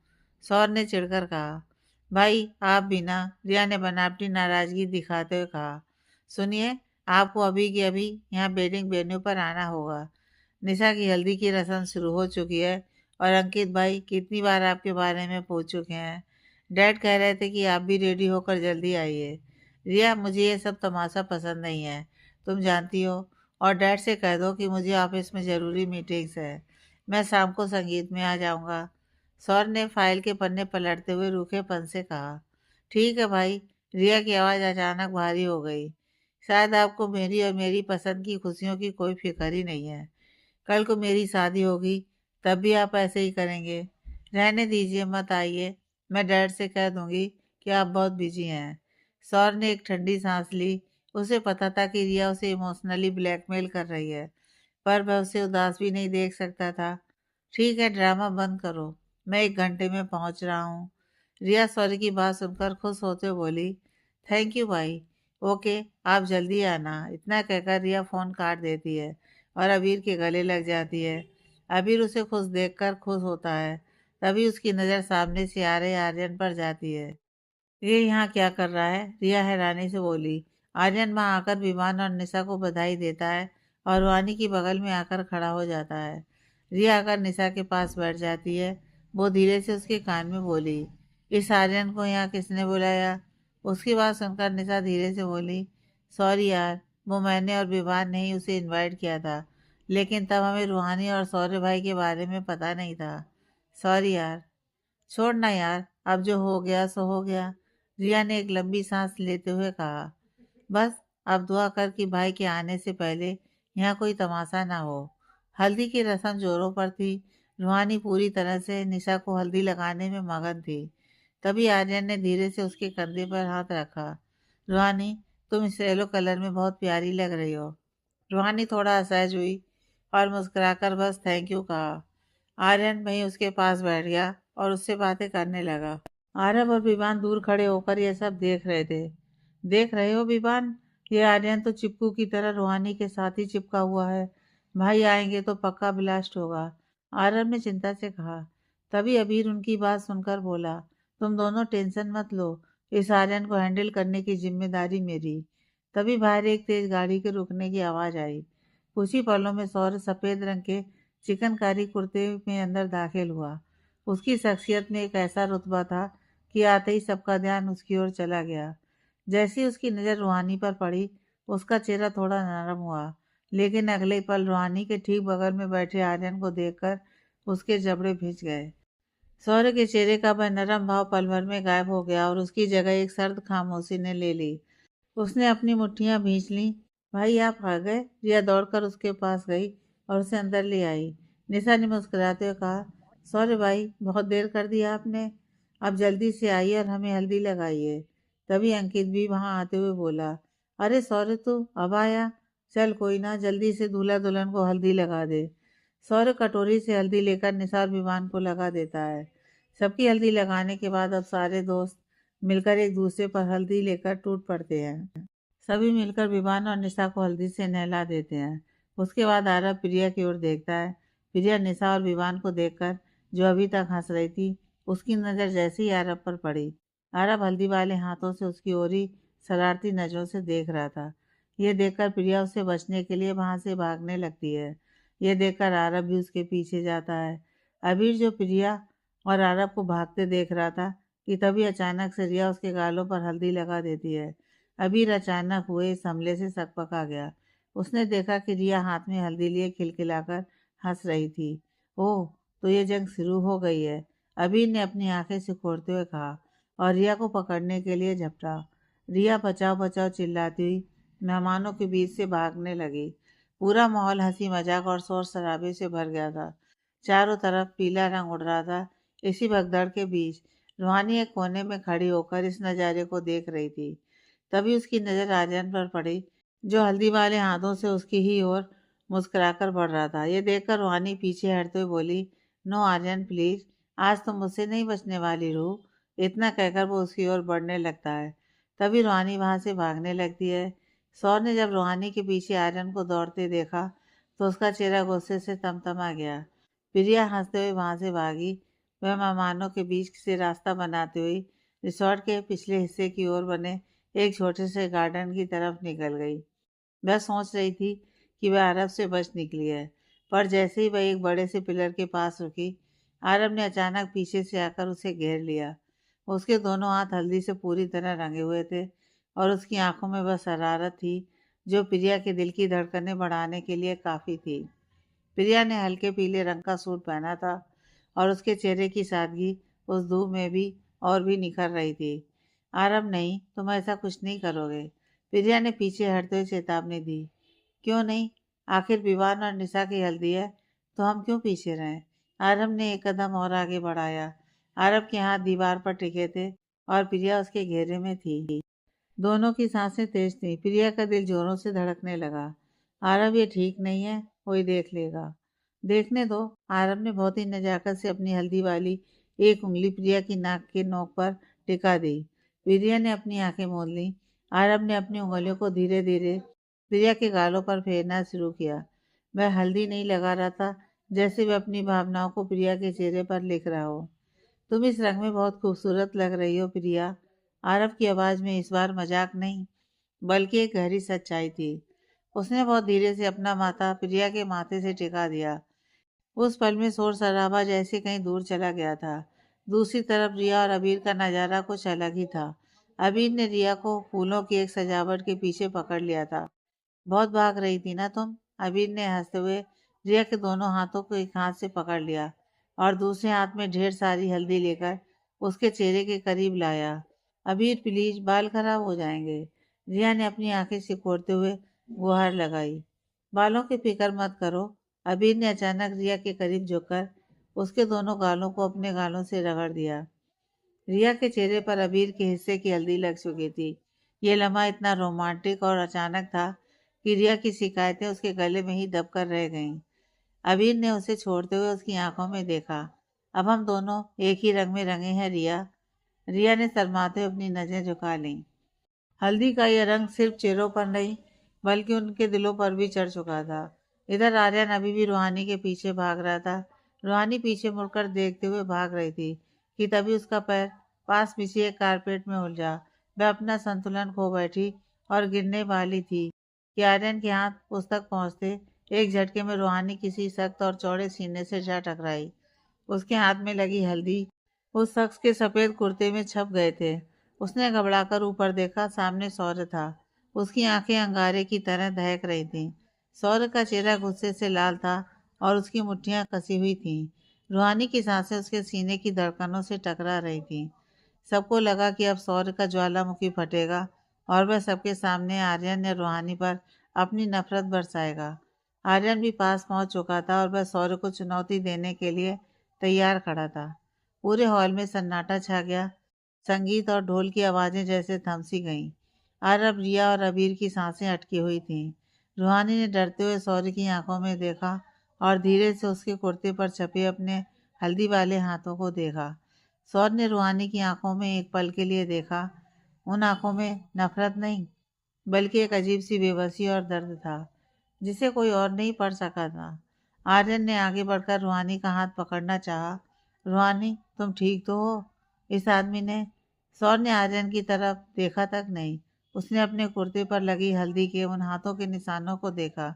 सौर्य ने चिढ़कर कहा। भाई आप भी ना, रिया ने बनावटी नाराजगी दिखाते हुए कहा। सुनिए, आपको अभी के अभी यहाँ वेडिंग वेन्यू पर आना होगा। निशा की हल्दी की रस्म शुरू हो चुकी है। और अंकित भाई कितनी बार आपके बारे में पूछ चुके हैं। डैड कह रहे थे कि आप भी रेडी होकर जल्दी आइए। रिया, मुझे ये सब तमाशा पसंद नहीं है, तुम जानती हो। और डैड से कह दो कि मुझे ऑफिस में ज़रूरी मीटिंग्स है। मैं शाम को संगीत में आ जाऊंगा। सौर ने फाइल के पन्ने पलटते हुए रूखेपन से कहा। ठीक है भाई। रिया की आवाज़ अचानक भारी हो गई। शायद आपको मेरी और मेरी पसंद की खुशियों की कोई फिक्र ही नहीं है। कल को मेरी शादी होगी, तब भी आप ऐसे ही करेंगे। रहने दीजिए, मत आइए। मैं डैड से कह दूंगी कि आप बहुत बिजी हैं। सौर ने एक ठंडी सांस ली। उसे पता था कि रिया उसे इमोशनली ब्लैकमेल कर रही है, पर वह उसे उदास भी नहीं देख सकता था। ठीक है, ड्रामा बंद करो, मैं 1 घंटे में पहुंच रहा हूँ। रिया सौर्य की बात सुनकर खुश होते हुए बोली, थैंक यू भाई। ओके, आप जल्दी आना। इतना कहकर रिया फ़ोन काट देती है और अबीर के गले लग जाती है। अबीर उसे खुश देखकर खुश होता है। तभी उसकी नज़र सामने से आ रहे आर्यन पर जाती है। ये यहाँ क्या कर रहा है? रिया हैरानी से बोली। आर्यन वहाँ आकर विमान और निशा को बधाई देता है और वानी की बगल में आकर खड़ा हो जाता है। रिया आकर निशा के पास बैठ जाती है। वो धीरे से उसके कान में बोली, इस आर्यन को यहाँ किसने बुलाया? उसकी बात सुनकर निशा धीरे से बोली, सॉरी यार, वो मैंने और विवान ने ही उसे इनवाइट किया था, लेकिन तब हमें रूहानी और सौर्य भाई के बारे में पता नहीं था। सॉरी यार। छोड़ना यार, अब जो हो गया सो हो गया। रिया ने एक लंबी सांस लेते हुए कहा। बस अब दुआ कर कि भाई के आने से पहले यहाँ कोई तमाशा ना हो। हल्दी की रस्म जोरों पर थी। रूहानी पूरी तरह से निशा को हल्दी लगाने में मगन थी। तभी आर्यन ने धीरे से उसके कंधे पर हाथ रखा। रूहानी, तुम इस येलो कलर में बहुत प्यारी लग रही हो। रूहानी थोड़ा असहज हुई और मुस्कुराकर बस थैंक यू कहा। आर्यन वहीं उसके पास बैठ गया और उससे बातें करने लगा। आरव और विवान दूर खड़े होकर यह सब देख रहे थे। देख रहे हो विवान, ये आर्यन तो चिपकू की तरह रूहानी के साथ ही चिपका हुआ है। भाई आएंगे तो पक्का ब्लास्ट होगा, आरव ने चिंता से कहा। तभी अबीर उनकी बात सुनकर बोला, तुम दोनों टेंशन मत लो, इस आर्यन को हैंडल करने की जिम्मेदारी मेरी। तभी बाहर एक तेज गाड़ी के रुकने की आवाज़ आई। कुछ ही पलों में सौर सफ़ेद रंग के चिकनकारी कुर्ते में अंदर दाखिल हुआ। उसकी शख्सियत में एक ऐसा रुतबा था कि आते ही सबका ध्यान उसकी ओर चला गया। जैसे ही उसकी नज़र रूहानी पर पड़ी, उसका चेहरा थोड़ा नरम हुआ, लेकिन अगले पल रूहानी के ठीक बगल में बैठे आर्यन को देखकर उसके जबड़े भिज गए। सौर्य के चेहरे का वह नरम भाव पल भर में गायब हो गया और उसकी जगह एक सर्द खामोशी ने ले ली। उसने अपनी मुट्ठियां भींच लीं। भाई आप आ गए? रिया दौड़कर उसके पास गई और उसे अंदर ले आई। निशा ने मुस्कुराते हुए कहा, सॉरी भाई, बहुत देर कर दिया आपने। अब जल्दी से आइए और हमें हल्दी लगाइए। तभी अंकित भी वहां आते हुए बोला, अरे सौर्य तू अब आया? चल कोई ना, जल्दी से दूल्हा दुल्हन को हल्दी लगा दे। सौर्य कटोरी से हल्दी लेकर निसार विमान को लगा देता है। सबकी हल्दी लगाने के बाद अब सारे दोस्त मिलकर एक दूसरे पर हल्दी लेकर टूट पड़ते हैं। सभी मिलकर विवान और निशा को हल्दी से नहला देते हैं। उसके बाद आरव प्रिया की ओर देखता है। प्रिया निशा और विवान को देखकर, जो अभी तक हंस रही थी, उसकी नज़र जैसे ही आरव पर पड़ी, आरव हल्दी वाले हाथों से उसकी ओर ही शरारती नजरों से देख रहा था। यह देखकर प्रिया उससे बचने के लिए वहां से भागने लगती है। यह देखकर आरव भी उसके पीछे जाता है। अबीर, जो प्रिया और आरब को भागते देख रहा था कि तभी अचानक से रिया उसके गालों पर हल्दी लगा देती है। अबीर अचानक हुए इस हमले से सकपका गया। उसने देखा कि रिया हाथ में हल्दी लिए खिलखिलाकर हंस रही थी। ओह, तो ये जंग शुरू हो गई है, अबीर ने अपनी आंखें सिकोड़ते हुए कहा और रिया को पकड़ने के लिए झपटा। रिया बचाओ बचाओ चिल्लाती हुई मेहमानों के बीच से भागने लगी। पूरा माहौल हंसी मजाक और शोर शराबे से भर गया था। चारों तरफ पीला रंग उड़ रहा था। इसी भगदड़ के बीच रूहानी एक कोने में खड़ी होकर इस नज़ारे को देख रही थी। तभी उसकी नज़र आर्यन पर पड़ी, जो हल्दी वाले हाथों से उसकी ही ओर मुस्कुराकर बढ़ रहा था। ये देखकर रूहानी पीछे हटते हुए बोली, नो आर्यन प्लीज, आज तो मुझसे नहीं बचने वाली रूह। इतना कहकर वो उसकी ओर बढ़ने लगता है। तभी रूहानी वहां से भागने लगती है। सौर ने जब रूहानी के पीछे आर्यन को दौड़ते देखा तो उसका चेहरा गुस्से से तमतमा गया। प्रिया हंसते हुए वहां से भागी। वह मेहमानों के बीच से रास्ता बनाते हुए रिसोर्ट के पिछले हिस्से की ओर बने एक छोटे से गार्डन की तरफ निकल गई। वह सोच रही थी कि वह अरब से बच निकली है, पर जैसे ही वह एक बड़े से पिलर के पास रुकी, अरब ने अचानक पीछे से आकर उसे घेर लिया। उसके दोनों हाथ हल्दी से पूरी तरह रंगे हुए थे और उसकी आंखों में वह शरारत थी जो प्रिया के दिल की धड़कनें बढ़ाने के लिए काफ़ी थी। प्रिया ने हल्के पीले रंग का सूट पहना था और उसके चेहरे की सादगी उस धूप में भी और भी निखर रही थी। आरब, नहीं, तुम ऐसा कुछ नहीं करोगे, प्रिया ने पीछे हटते हुए चेतावनी दी। क्यों नहीं? आखिर विवान और निशा की हल्दी है, तो हम क्यों पीछे रहें? आरब ने एक कदम और आगे बढ़ाया। आरब के हाथ दीवार पर टिके थे और प्रिया उसके घेरे में थी। दोनों की सांसें तेज थीं। प्रिया का दिल जोरों से धड़कने लगा। आरब, ये ठीक नहीं है, कोई देख लेगा। देखने दो। आरब ने बहुत ही नजाकत से अपनी हल्दी वाली एक उंगली प्रिया की नाक के नोक पर टिका दी। प्रिया ने अपनी आंखें मूंद ली। आरब ने अपनी उंगलियों को धीरे धीरे प्रिया के गालों पर फेरना शुरू किया। वह हल्दी नहीं लगा रहा था, जैसे वह अपनी भावनाओं को प्रिया के चेहरे पर लिख रहा हो। तुम इस रंग में बहुत खूबसूरत लग रही हो प्रिया। आरव की आवाज़ में इस बार मजाक नहीं, बल्कि एक गहरी सच्चाई थी। उसने बहुत धीरे से अपना माथा प्रिया के माथे से टिका दिया। उस पल में शोर शराबा जैसे कहीं दूर चला गया था। दूसरी तरफ रिया और अबीर का नज़ारा कुछ अलग ही था। अबीर ने रिया को फूलों की एक सजावट के पीछे पकड़ लिया था। बहुत भाग रही थी ना तुम? अबीर ने हंसते हुए रिया के दोनों हाथों को एक हाथ से पकड़ लिया और दूसरे हाथ में ढेर सारी हल्दी लेकर उसके चेहरे के करीब लाया। अबीर प्लीज, बाल खराब हो जाएंगे, रिया ने अपनी आंखें सिकोड़ते हुए गुहार लगाई। बालों की फिक्र मत करो। अबीर ने अचानक रिया के करीब झुककर उसके दोनों गालों को अपने गालों से रगड़ दिया। रिया के चेहरे पर अबीर के हिस्से की हल्दी लग चुकी थी। ये लम्हा इतना रोमांटिक और अचानक था कि रिया की शिकायतें उसके गले में ही दबकर रह गईं। अबीर ने उसे छोड़ते हुए उसकी आंखों में देखा। अब हम दोनों एक ही रंग में रंगे हैं रिया। रिया ने शर्माते हुए अपनी नज़रें झुका लीं। हल्दी का यह रंग सिर्फ चेहरों पर नहीं, बल्कि उनके दिलों पर भी चढ़ चुका था। इधर आर्यन अभी भी रूहानी के पीछे भाग रहा था। रूहानी पीछे मुड़कर देखते हुए भाग रही थी कि तभी उसका पैर पास बिछी एक कारपेट में उलझा। वह अपना संतुलन खो बैठी और गिरने वाली थी कि आर्यन के हाथ उस तक पहुंचते एक झटके में रूहानी किसी सख्त और चौड़े सीने से जा टकराई। उसके हाथ में लगी हल्दी उस शख्स के सफ़ेद कुर्ते में छप गए थे। उसने घबराकर ऊपर देखा, सामने सौर्य था। उसकी आंखें अंगारे की तरह दहक रही थीं। सौर्य का चेहरा गुस्से से लाल था और उसकी मुट्ठियां कसी हुई थीं। रूहानी की सांसें उसके सीने की धड़कनों से टकरा रही थीं। सबको लगा कि अब सौर्य का ज्वालामुखी फटेगा और वह सबके सामने आर्यन या रूहानी पर अपनी नफरत बरसाएगा। आर्यन भी पास पहुंच चुका था और वह सौर्य को चुनौती देने के लिए तैयार खड़ा था। पूरे हॉल में सन्नाटा छा गया। संगीत और ढोल की आवाज़ें जैसे थमसी गईं। अरब, रिया और अबीर की सांसें अटकी हुई थीं। रूहानी ने डरते हुए सौर्य की आंखों में देखा और धीरे से उसके कुर्ते पर छपे अपने हल्दी वाले हाथों को देखा। सौर्य ने रूहानी की आंखों में एक पल के लिए देखा। उन आंखों में नफरत नहीं, बल्कि एक अजीब सी बेबसी और दर्द था, जिसे कोई और नहीं पढ़ सका था। आर्यन ने आगे बढ़कर रूहानी का हाथ पकड़ना चाहा। रूहानी, तुम ठीक तो हो? इस आदमी ने सौर ने आर्यन की तरफ देखा तक नहीं। उसने अपने कुर्ते पर लगी हल्दी के उन हाथों के निशानों को देखा।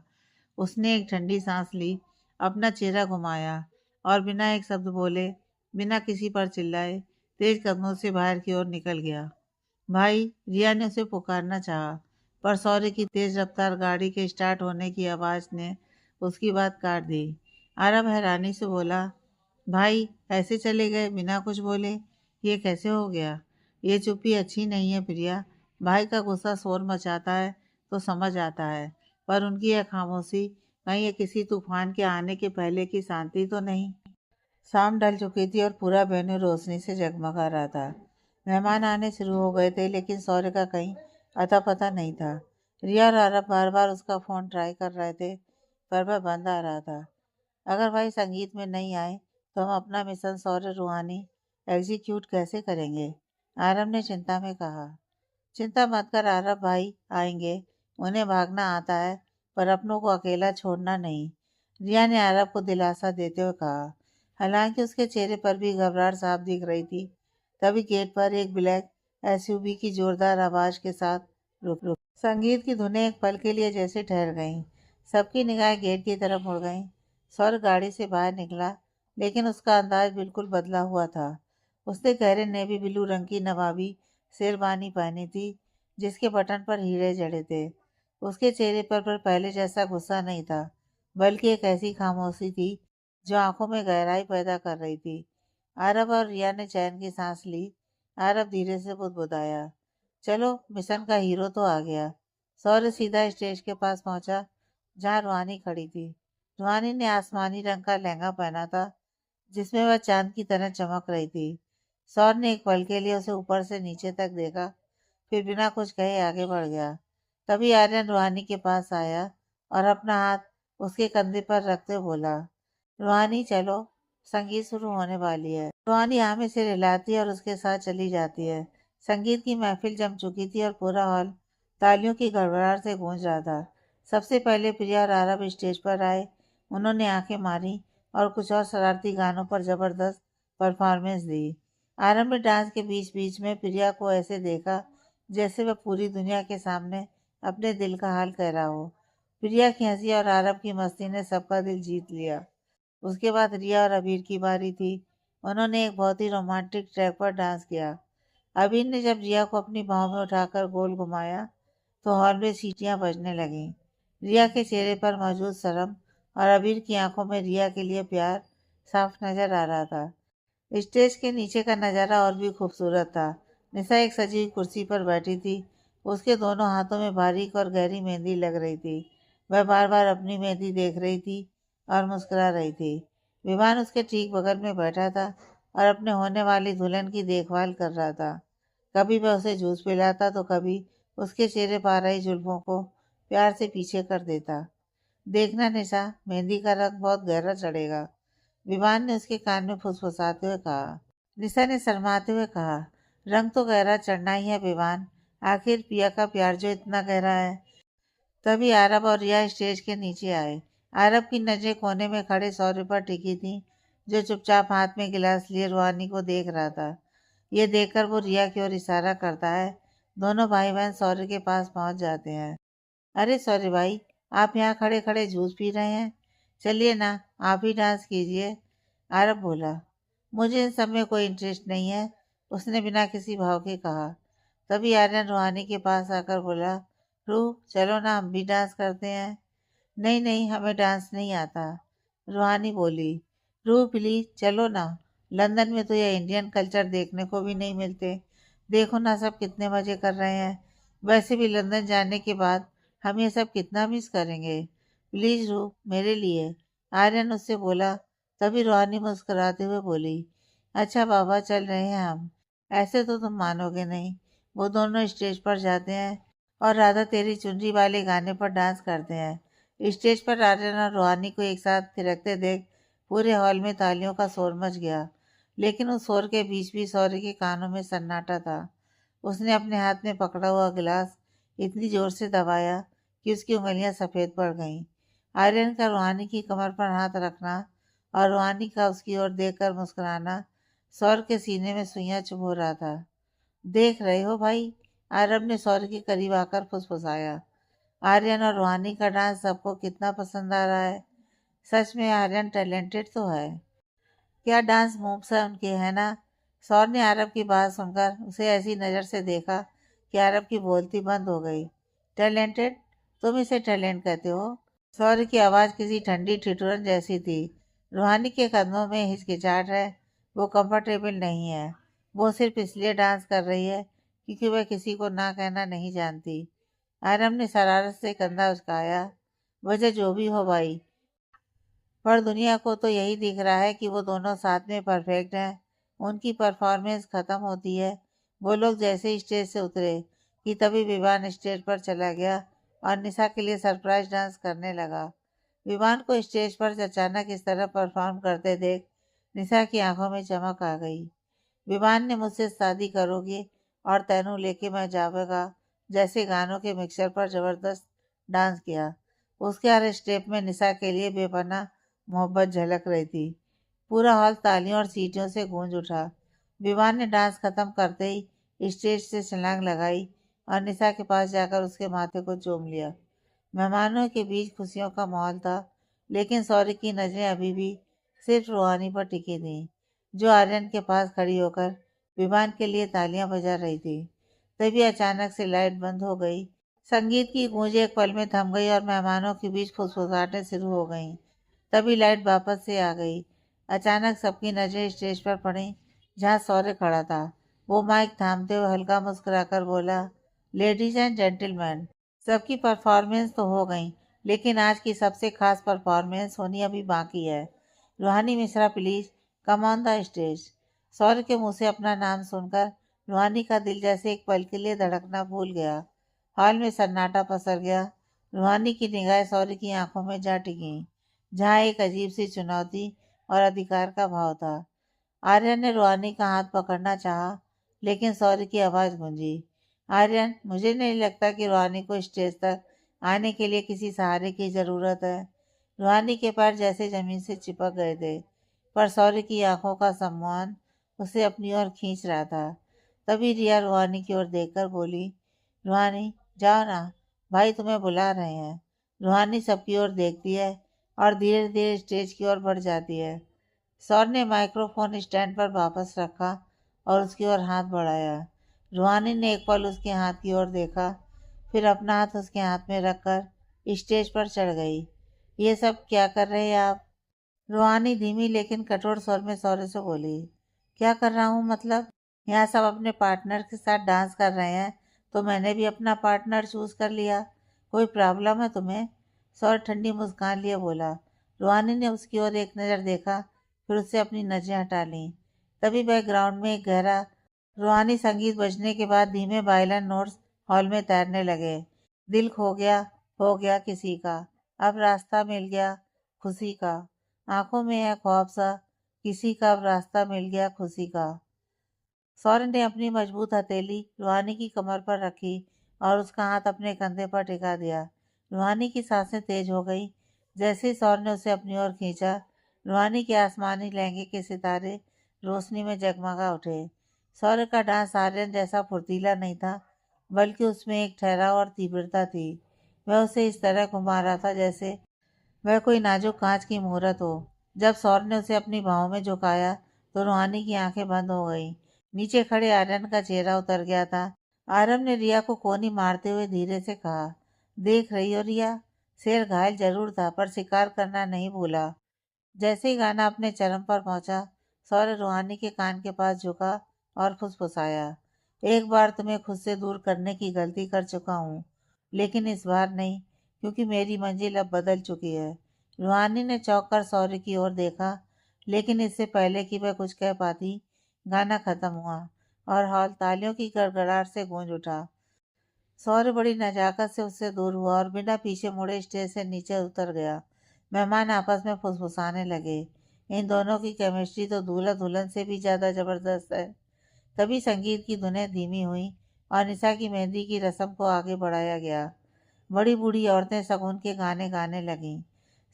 उसने एक ठंडी सांस ली, अपना चेहरा घुमाया और बिना एक शब्द बोले बिना किसी पर चिल्लाए तेज कदमों से बाहर की ओर निकल गया। भाई, रिया ने उसे पुकारना चाहा, पर सौर्य की तेज रफ्तार गाड़ी के स्टार्ट होने की आवाज़ ने उसकी बात काट दी। आरव हैरानी से बोला, भाई ऐसे चले गए बिना कुछ बोले? ये कैसे हो गया? ये चुप्पी अच्छी नहीं है प्रिया। भाई का गुस्सा शोर मचाता है तो समझ आता है, पर उनकी यह खामोशी कहीं ये किसी तूफान के आने के पहले की शांति तो नहीं। शाम ढल चुकी थी और पूरा वेन्यू रोशनी से जगमगा रहा था। मेहमान आने शुरू हो गए थे, लेकिन सौर्य का कहीं अता पता नहीं था। रिया और आरब बार बार उसका फ़ोन ट्राई कर रहे थे, पर वह बंद आ रहा था। अगर भाई संगीत में नहीं आए तो हम अपना मिशन सौर्य रूहानी एग्जीक्यूट कैसे करेंगे? आरब ने चिंता में कहा। चिंता मत कर आरब भाई, आएंगे। उन्हें भागना आता है, पर अपनों को अकेला छोड़ना नहीं। रिया ने आरब को दिलासा देते हुए कहा। हालांकि उसके चेहरे पर भी घबराहट साफ दिख रही थी। तभी गेट पर एक ब्लैक एसयूवी की जोरदार आवाज के साथ रुक संगीत की धुनें एक पल के लिए जैसे ठहर गईं। सबकी निगाहें गेट की तरफ मुड़ गईं। सौर गाड़ी से बाहर निकला, लेकिन उसका अंदाज बिल्कुल बदला हुआ था। उसने गहरे नेवी ब्लू रंग की नवाबी शेरवानी पहनी थी, जिसके बटन पर हीरे जड़े थे। उसके चेहरे पर पहले जैसा गुस्सा नहीं था, बल्कि एक ऐसी खामोशी थी जो आंखों में गहराई पैदा कर रही थी। आरब और रिया ने चैन की सांस ली। आरब धीरे से बुदबुदाया, चलो मिशन का हीरो तो आ गया। सौर्य सीधा स्टेज के पास पहुंचा, जहां रूहानी खड़ी थी। रूहानी ने आसमानी रंग का लहंगा पहना था, जिसमें वह चांद की तरह चमक रही थी। सौर्य ने एक पल के लिए उसे ऊपर से नीचे तक देखा, फिर बिना कुछ कहे आगे बढ़ गया। तभी आर्यन रूहानी के पास आया और अपना हाथ उसके कंधे पर रखते हुए बोला, रूहानी चलो, संगीत शुरू होने वाली है। रूहानी हाँ में सिर हिलाती है और उसके साथ चली जाती है। संगीत की महफिल जम चुकी थी और पूरा हॉल तालियों की गड़गड़ाहट से गूंज रहा था। सबसे पहले प्रिया और आरब स्टेज पर आए। उन्होंने आंखें मारी और कुछ और शरारती गानों पर जबरदस्त परफॉर्मेंस दी। आरब ने डांस के बीच बीच में प्रिया को ऐसे देखा जैसे वह पूरी दुनिया के सामने अपने दिल का हाल कह रहा हो। प्रिया की हंसी और आरब की मस्ती ने सबका दिल जीत लिया। उसके बाद रिया और अबीर की बारी थी। उन्होंने एक बहुत ही रोमांटिक ट्रैक पर डांस किया। अबीर ने जब रिया को अपनी बाहों में उठाकर गोल घुमाया तो हॉल में सीटियां बजने लगीं। रिया के चेहरे पर मौजूद शर्म और अबीर की आंखों में रिया के लिए प्यार साफ नजर आ रहा था। स्टेज के नीचे का नज़ारा और भी खूबसूरत था। निशा एक सजी हुई कुर्सी पर बैठी थी। उसके दोनों हाथों में बारीक और गहरी मेहंदी लग रही थी। वह बार बार अपनी मेहंदी देख रही थी और मुस्कुरा रही थी। विवान उसके ठीक बगल में बैठा था और अपने होने वाली दुल्हन की देखभाल कर रहा था। कभी वह उसे जूस पिलाता तो कभी उसके चेहरे पर आ रही जुल्फों को प्यार से पीछे कर देता। देखना निशा, मेहंदी का रंग बहुत गहरा चढ़ेगा, विवान ने उसके कान में फुसफुसाते हुए कहा। निशा ने शर्माते हुए कहा, रंग तो गहरा चढ़ना ही है विवान, आखिर पिया का प्यार जो इतना गहरा है। तभी आरब और रिया स्टेज के नीचे आए। आरब की नजरें कोने में खड़े सौर्य पर टिकी थी, जो चुपचाप हाथ में गिलास लिए रूहानी को देख रहा था। ये देखकर वो रिया की ओर इशारा करता है। दोनों भाई बहन सौर्य के पास पहुंच जाते हैं। अरे सौर्य भाई, आप यहाँ खड़े खड़े जूस पी रहे हैं? चलिए ना, आप ही डांस कीजिए। आरब बोला, मुझे इन सब में कोई इंटरेस्ट नहीं है, उसने बिना किसी भाव के कहा। तभी आर्यन रूहानी के पास आकर बोला, रूह चलो ना, हम भी डांस करते हैं। नहीं नहीं, हमें डांस नहीं आता, रूहानी बोली। रूह प्लीज चलो ना, लंदन में तो यह इंडियन कल्चर देखने को भी नहीं मिलते। देखो ना सब कितने मजे कर रहे हैं। वैसे भी लंदन जाने के बाद हम ये सब कितना मिस करेंगे। प्लीज रूह, मेरे लिए, आर्यन उससे बोला। तभी रूहानी मुस्कुराते हुए बोली, अच्छा बाबा चल रहे हैं हम। ऐसे तो तुम मानोगे नहीं। वो दोनों स्टेज पर जाते हैं और राधा तेरी चुनरी वाले गाने पर डांस करते हैं। स्टेज पर आर्यन और रूहानी को एक साथ थिरकते देख पूरे हॉल में तालियों का शोर मच गया। लेकिन उस शोर के बीच भी सौर्य के कानों में सन्नाटा था। उसने अपने हाथ में पकड़ा हुआ गिलास इतनी जोर से दबाया कि उसकी उंगलियां सफ़ेद पड़ गईं। आर्यन का रूहानी की कमर पर हाथ रखना और रूहानी का उसकी ओर देखकर मुस्कुराना सौर के सीने में सुइयां चुभो रहा था। देख रहे हो भाई, आरब ने सौर के करीब आकर फुसफुसाया, आर्यन और रूहानी का डांस सबको कितना पसंद आ रहा है। सच में आर्यन टैलेंटेड तो है। क्या डांस मूव्स है उनके, है ना? सौर ने आरब की बात सुनकर उसे ऐसी नज़र से देखा कि आरब की बोलती बंद हो गई। टैलेंटेड? तुम इसे टैलेंट कहते हो? सौर की आवाज़ किसी ठंडी ठिठुरन जैसी थी। रूहानी के कदमों में हिचकिचाहट है। वो कंफर्टेबल नहीं है। वो सिर्फ इसलिए डांस कर रही है क्योंकि वह किसी को ना कहना नहीं जानती। आरब ने शरारत से कंधा उचकाया। वजह जो भी हो भाई, पर दुनिया को तो यही दिख रहा है कि वो दोनों साथ में परफेक्ट हैं। उनकी परफॉर्मेंस ख़त्म होती है। वो लोग जैसे ही स्टेज से उतरे कि तभी विवान स्टेज पर चला गया और निशा के लिए सरप्राइज डांस करने लगा। विवान को स्टेज पर अचानक इस तरह परफॉर्म करते देख निशा की आंखों में चमक आ गई। विवान ने मुझसे शादी करोगे और तैनू लेके मैं जावेगा जैसे गानों के मिक्सर पर जबरदस्त डांस किया। उसके हर स्टेप में निशा के लिए बेपनाह मोहब्बत झलक रही थी। पूरा हॉल तालियों और सीटियों से गूंज उठा। विवान ने डांस खत्म करते ही स्टेज से छलांग लगाई और निशा के पास जाकर उसके माथे को चूम लिया। मेहमानों के बीच खुशियों का माहौल था, लेकिन सौरी की नजरें अभी भी सिर्फ रूहानी पर टिकी थीं, जो आर्यन के पास खड़ी होकर विवान के लिए तालियां बजा रही थी। तभी अचानक से लाइट बंद हो गई। संगीत की गूंज एक पल में थम गई और मेहमानों के बीच फुसफुसाहटें शुरू हो गईं। तभी लाइट वापस से आ गई। अचानक सबकी नजरें स्टेज पर पड़ी, जहां सौर्य खड़ा था। वो माइक थामते हुए हल्का मुस्कुराकर बोला, लेडीज एंड जेंटलमैन, सबकी परफॉर्मेंस तो हो गई, लेकिन आज की सबसे खास परफॉर्मेंस होनी अभी बाकी है। रूहानी Mishra please come on the stage. सौर्य के मुंह से अपना नाम सुनकर रूहानी का दिल जैसे एक पल के लिए धड़कना भूल गया। हॉल में सन्नाटा पसर गया। रूहानी की निगाहें सौर्य की आंखों में जा टिकी, जहाँ एक अजीब सी चुनौती और अधिकार का भाव था। आर्यन ने रूहानी का हाथ पकड़ना चाहा, लेकिन सौर्य की आवाज़ गूंजी, आर्यन, मुझे नहीं लगता कि रूहानी को स्टेज तक आने के लिए किसी सहारे की ज़रूरत है। रूहानी के पैर जैसे ज़मीन से चिपक गए थे, पर सौर्य की आंखों का सम्मान उसे अपनी ओर खींच रहा था। तभी रिया रूहानी की ओर देखकर बोली, रूहानी, जाओ ना, भाई तुम्हें बुला रहे हैं। रूहानी सबकी ओर देखती है और धीरे धीरे स्टेज की ओर बढ़ जाती है। सौर ने माइक्रोफोन स्टैंड पर वापस रखा और उसकी ओर हाथ बढ़ाया। रूहानी ने एक पल उसके हाथ की ओर देखा, फिर अपना हाथ उसके हाथ में रखकर स्टेज पर चढ़ गई। ये सब क्या कर रहे हैं आप? रूहानी धीमी लेकिन कठोर स्वर में सौर्य से बोली, क्या कर रहा हूँ मतलब? यहाँ सब अपने पार्टनर के साथ डांस कर रहे हैं, तो मैंने भी अपना पार्टनर चूज कर लिया। कोई प्रॉब्लम है तुम्हें? सौर्य ठंडी मुस्कान लिए बोला। रूहानी ने उसकी ओर एक नज़र देखा, फिर उससे अपनी नजरें हटा लीं। तभी बैकग्राउंड में एक गहरा रूहानी संगीत बजने के बाद धीमे वायलिन नोट्स हॉल में तैरने लगे। दिल खो गया, हो गया किसी का, अब रास्ता मिल गया खुशी का। आंखों में है ख्वाब सा, किसी का अब रास्ता मिल गया खुशी का। सौरन ने अपनी मजबूत हथेली रूहानी की कमर पर रखी और उसका हाथ अपने कंधे पर टिका दिया। रूहानी की सांसें तेज हो गई। जैसे ही सौर ने उसे अपनी ओर खींचा, रूहानी के आसमानी लहंगे के सितारे रोशनी में जगमगा उठे। सौर का डांस आर्यन जैसा फुर्तीला नहीं था, बल्कि उसमें एक ठहराव और तीव्रता थी। वह उसे इस तरह घुमा रहा था जैसे वह कोई नाजुक कांच की मूरत हो। जब सौर ने उसे अपनी बाहों में झुकाया, तो रूहानी की आंखें बंद हो गईं। नीचे खड़े आर्यन का चेहरा उतर गया था। आरव ने रिया को कोनी मारते हुए धीरे से कहा, देख रही हो रिया, शेर घायल जरूर था पर शिकार करना नहीं भूला। जैसे ही गाना अपने चरम पर पहुंचा, सौर्य रूहानी के कान के पास झुका और फुसफुसाया, एक बार तुम्हें खुद से दूर करने की गलती कर चुका हूँ, लेकिन इस बार नहीं, क्योंकि मेरी मंजिल अब बदल चुकी है। रूहानी ने चौंक कर सौर्य की ओर देखा, लेकिन इससे पहले कि वह कुछ कह पाती, गाना खत्म हुआ और हॉल तालियों की गड़गड़ाहट से गूंज उठा। सौर्य बड़ी नजाकत से उससे दूर हुआ और बिना पीछे मुड़े स्टेज से नीचे उतर गया। मेहमान आपस में फुसफुसाने लगे, इन दोनों की केमिस्ट्री तो दूल्हा दुल्हन से भी ज़्यादा ज़बरदस्त है। तभी संगीत की धुनें धीमी हुई और निशा की मेहंदी की रस्म को आगे बढ़ाया गया। बड़ी बूढ़ी औरतें शगुन के गाने गाने लगीं।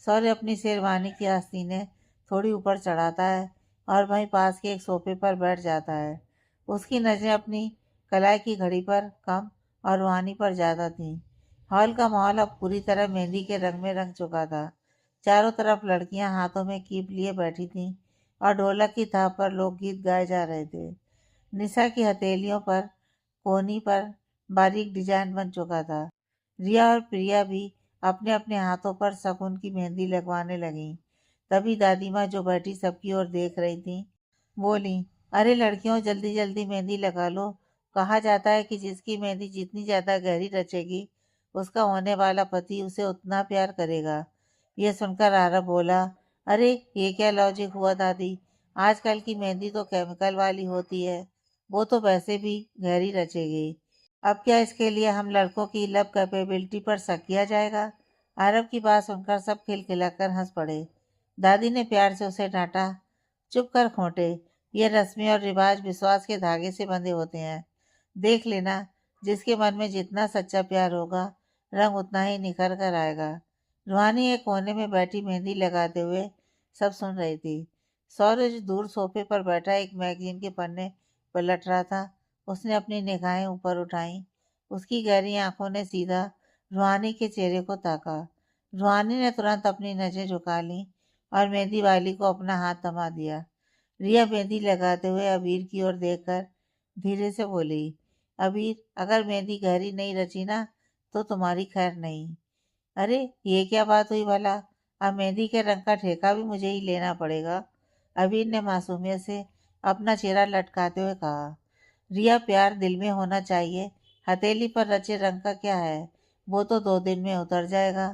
सौर्य अपनी शेरवानी की आस्तीनें थोड़ी ऊपर चढ़ाता है और वहीं पास के एक सोफे पर बैठ जाता है। उसकी नज़रें अपनी कलाई की घड़ी पर कम और रूहानी पर ज़्यादा थीं। हॉल का माहौल अब पूरी तरह मेहंदी के रंग में रंग चुका था। चारों तरफ लड़कियां हाथों में कीप लिए बैठी थीं और ढोलक की थाप पर लोकगीत गाए जा रहे थे। निशा की हथेलियों पर कोहनी पर बारीक डिजाइन बन चुका था। रिया और प्रिया भी अपने अपने हाथों पर शगुन की मेहंदी लगवाने लगीं। तभी दादी माँ, जो बैठी सबकी ओर देख रही थी, बोली, अरे लड़कियों, जल्दी जल्दी मेहंदी लगा लो। कहा जाता है कि जिसकी मेहंदी जितनी ज्यादा गहरी रचेगी, उसका होने वाला पति उसे उतना प्यार करेगा। यह सुनकर आरव बोला, अरे ये क्या लॉजिक हुआ दादी? आजकल की मेहंदी तो केमिकल वाली होती है, वो तो वैसे भी गहरी रचेगी। अब क्या इसके लिए हम लड़कों की लव कैपेबिलिटी पर शक किया जाएगा? आरव की बात सुनकर सब खिलखिलाकर हंस पड़े। दादी ने प्यार से उसे डांटा, चुप कर खोटे, ये रस्में और रिवाज विश्वास के धागे से बंधे होते हैं। देख लेना, जिसके मन में जितना सच्चा प्यार होगा, रंग उतना ही निखर कर आएगा। रूहानी एक कोने में बैठी मेहंदी लगाते हुए सब सुन रही थी। सौरज दूर सोफे पर बैठा एक मैगजीन के पन्ने पलट रहा था। उसने अपनी निगाहें ऊपर उठाई। उसकी गहरी आंखों ने सीधा रूहानी के चेहरे को ताका। रूहानी ने तुरंत अपनी नजरें झुका ली और मेहंदी वाली को अपना हाथ थमा दिया। रिया मेहंदी लगाते हुए अबीर की ओर देखकर धीरे से बोली, अबीर, अगर मेहंदी गहरी नहीं रची ना, तो तुम्हारी खैर नहीं। अरे ये क्या बात हुई भला? अब मेहंदी के रंग का ठेका भी मुझे ही लेना पड़ेगा। अबीर ने मासूमियत से अपना चेहरा लटकाते हुए कहा। रिया, प्यार दिल में होना चाहिए, हथेली पर रचे रंग का क्या है, वो तो 2 दिन में उतर जाएगा।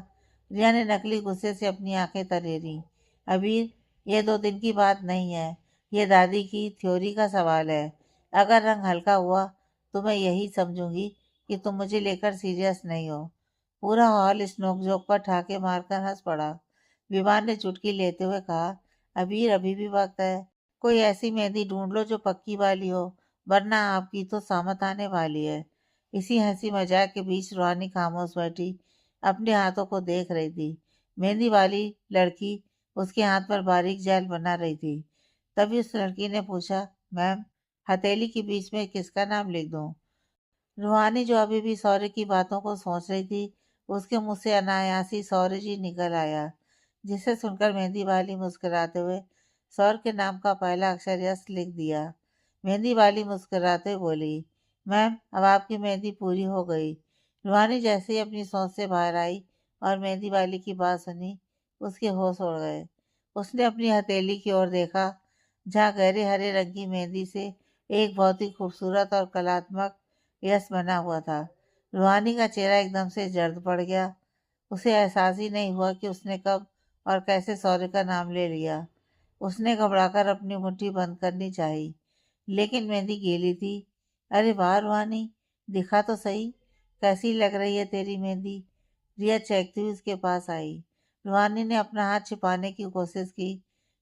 रिया ने नकली गुस्से से अपनी आंखें तरेरी। अबीर, ये 2 दिन की बात नहीं है, ये दादी की थ्योरी का सवाल है। अगर रंग हल्का हुआ तो मैं यही समझूंगी कि तुम मुझे लेकर सीरियस नहीं हो। पूरा हॉल इस नोकझोंक पर ठाके मारकर हंस पड़ा। विवान ने चुटकी लेते हुए कहा, अबीर, अभी भी वक्त है। कोई ऐसी मेहंदी ढूंढ लो जो पक्की वाली हो, वरना आपकी तो सामत आने वाली है। इसी हंसी मजाक के बीच रूहानी खामोश बैठी अपने हाथों को देख रही थी। मेहंदी वाली लड़की उसके हाथ पर बारीक जेल बना रही थी। तभी उस लड़की ने पूछा, मैम, हथेली के बीच में किसका नाम लिख दूं? रूहानी, जो अभी भी सौर्य की बातों को सोच रही थी, उसके मुंह से अनायासी सौर्य जी निकल आया, जिसे सुनकर मेहंदी वाली मुस्कुराते हुए सौर्य के नाम का पहला अक्षर यस लिख दिया। मेहंदी वाली मुस्कुराते हुए बोली, मैम, अब आपकी मेहंदी पूरी हो गई। रूहानी जैसे ही अपनी सोच से बाहर आई और मेहंदी वाली की बात सुनी, उसके होश उड़ गए। उसने अपनी हथेली की ओर देखा, जहाँ गहरे हरे रंग की मेहंदी से एक बहुत ही खूबसूरत और कलात्मक यश बना हुआ था। रूहानी का चेहरा एकदम से जर्द पड़ गया। उसे एहसास ही नहीं हुआ कि उसने कब और कैसे सौर्य का नाम ले लिया। उसने घबराकर अपनी मुट्ठी बंद करनी चाही, लेकिन मेहंदी गीली थी। अरे वाह रूहानी, दिखा तो सही, कैसी लग रही है तेरी मेहंदी? रिया चहकती हुई उसके पास आई। रूहानी ने अपना हाथ छिपाने की कोशिश की।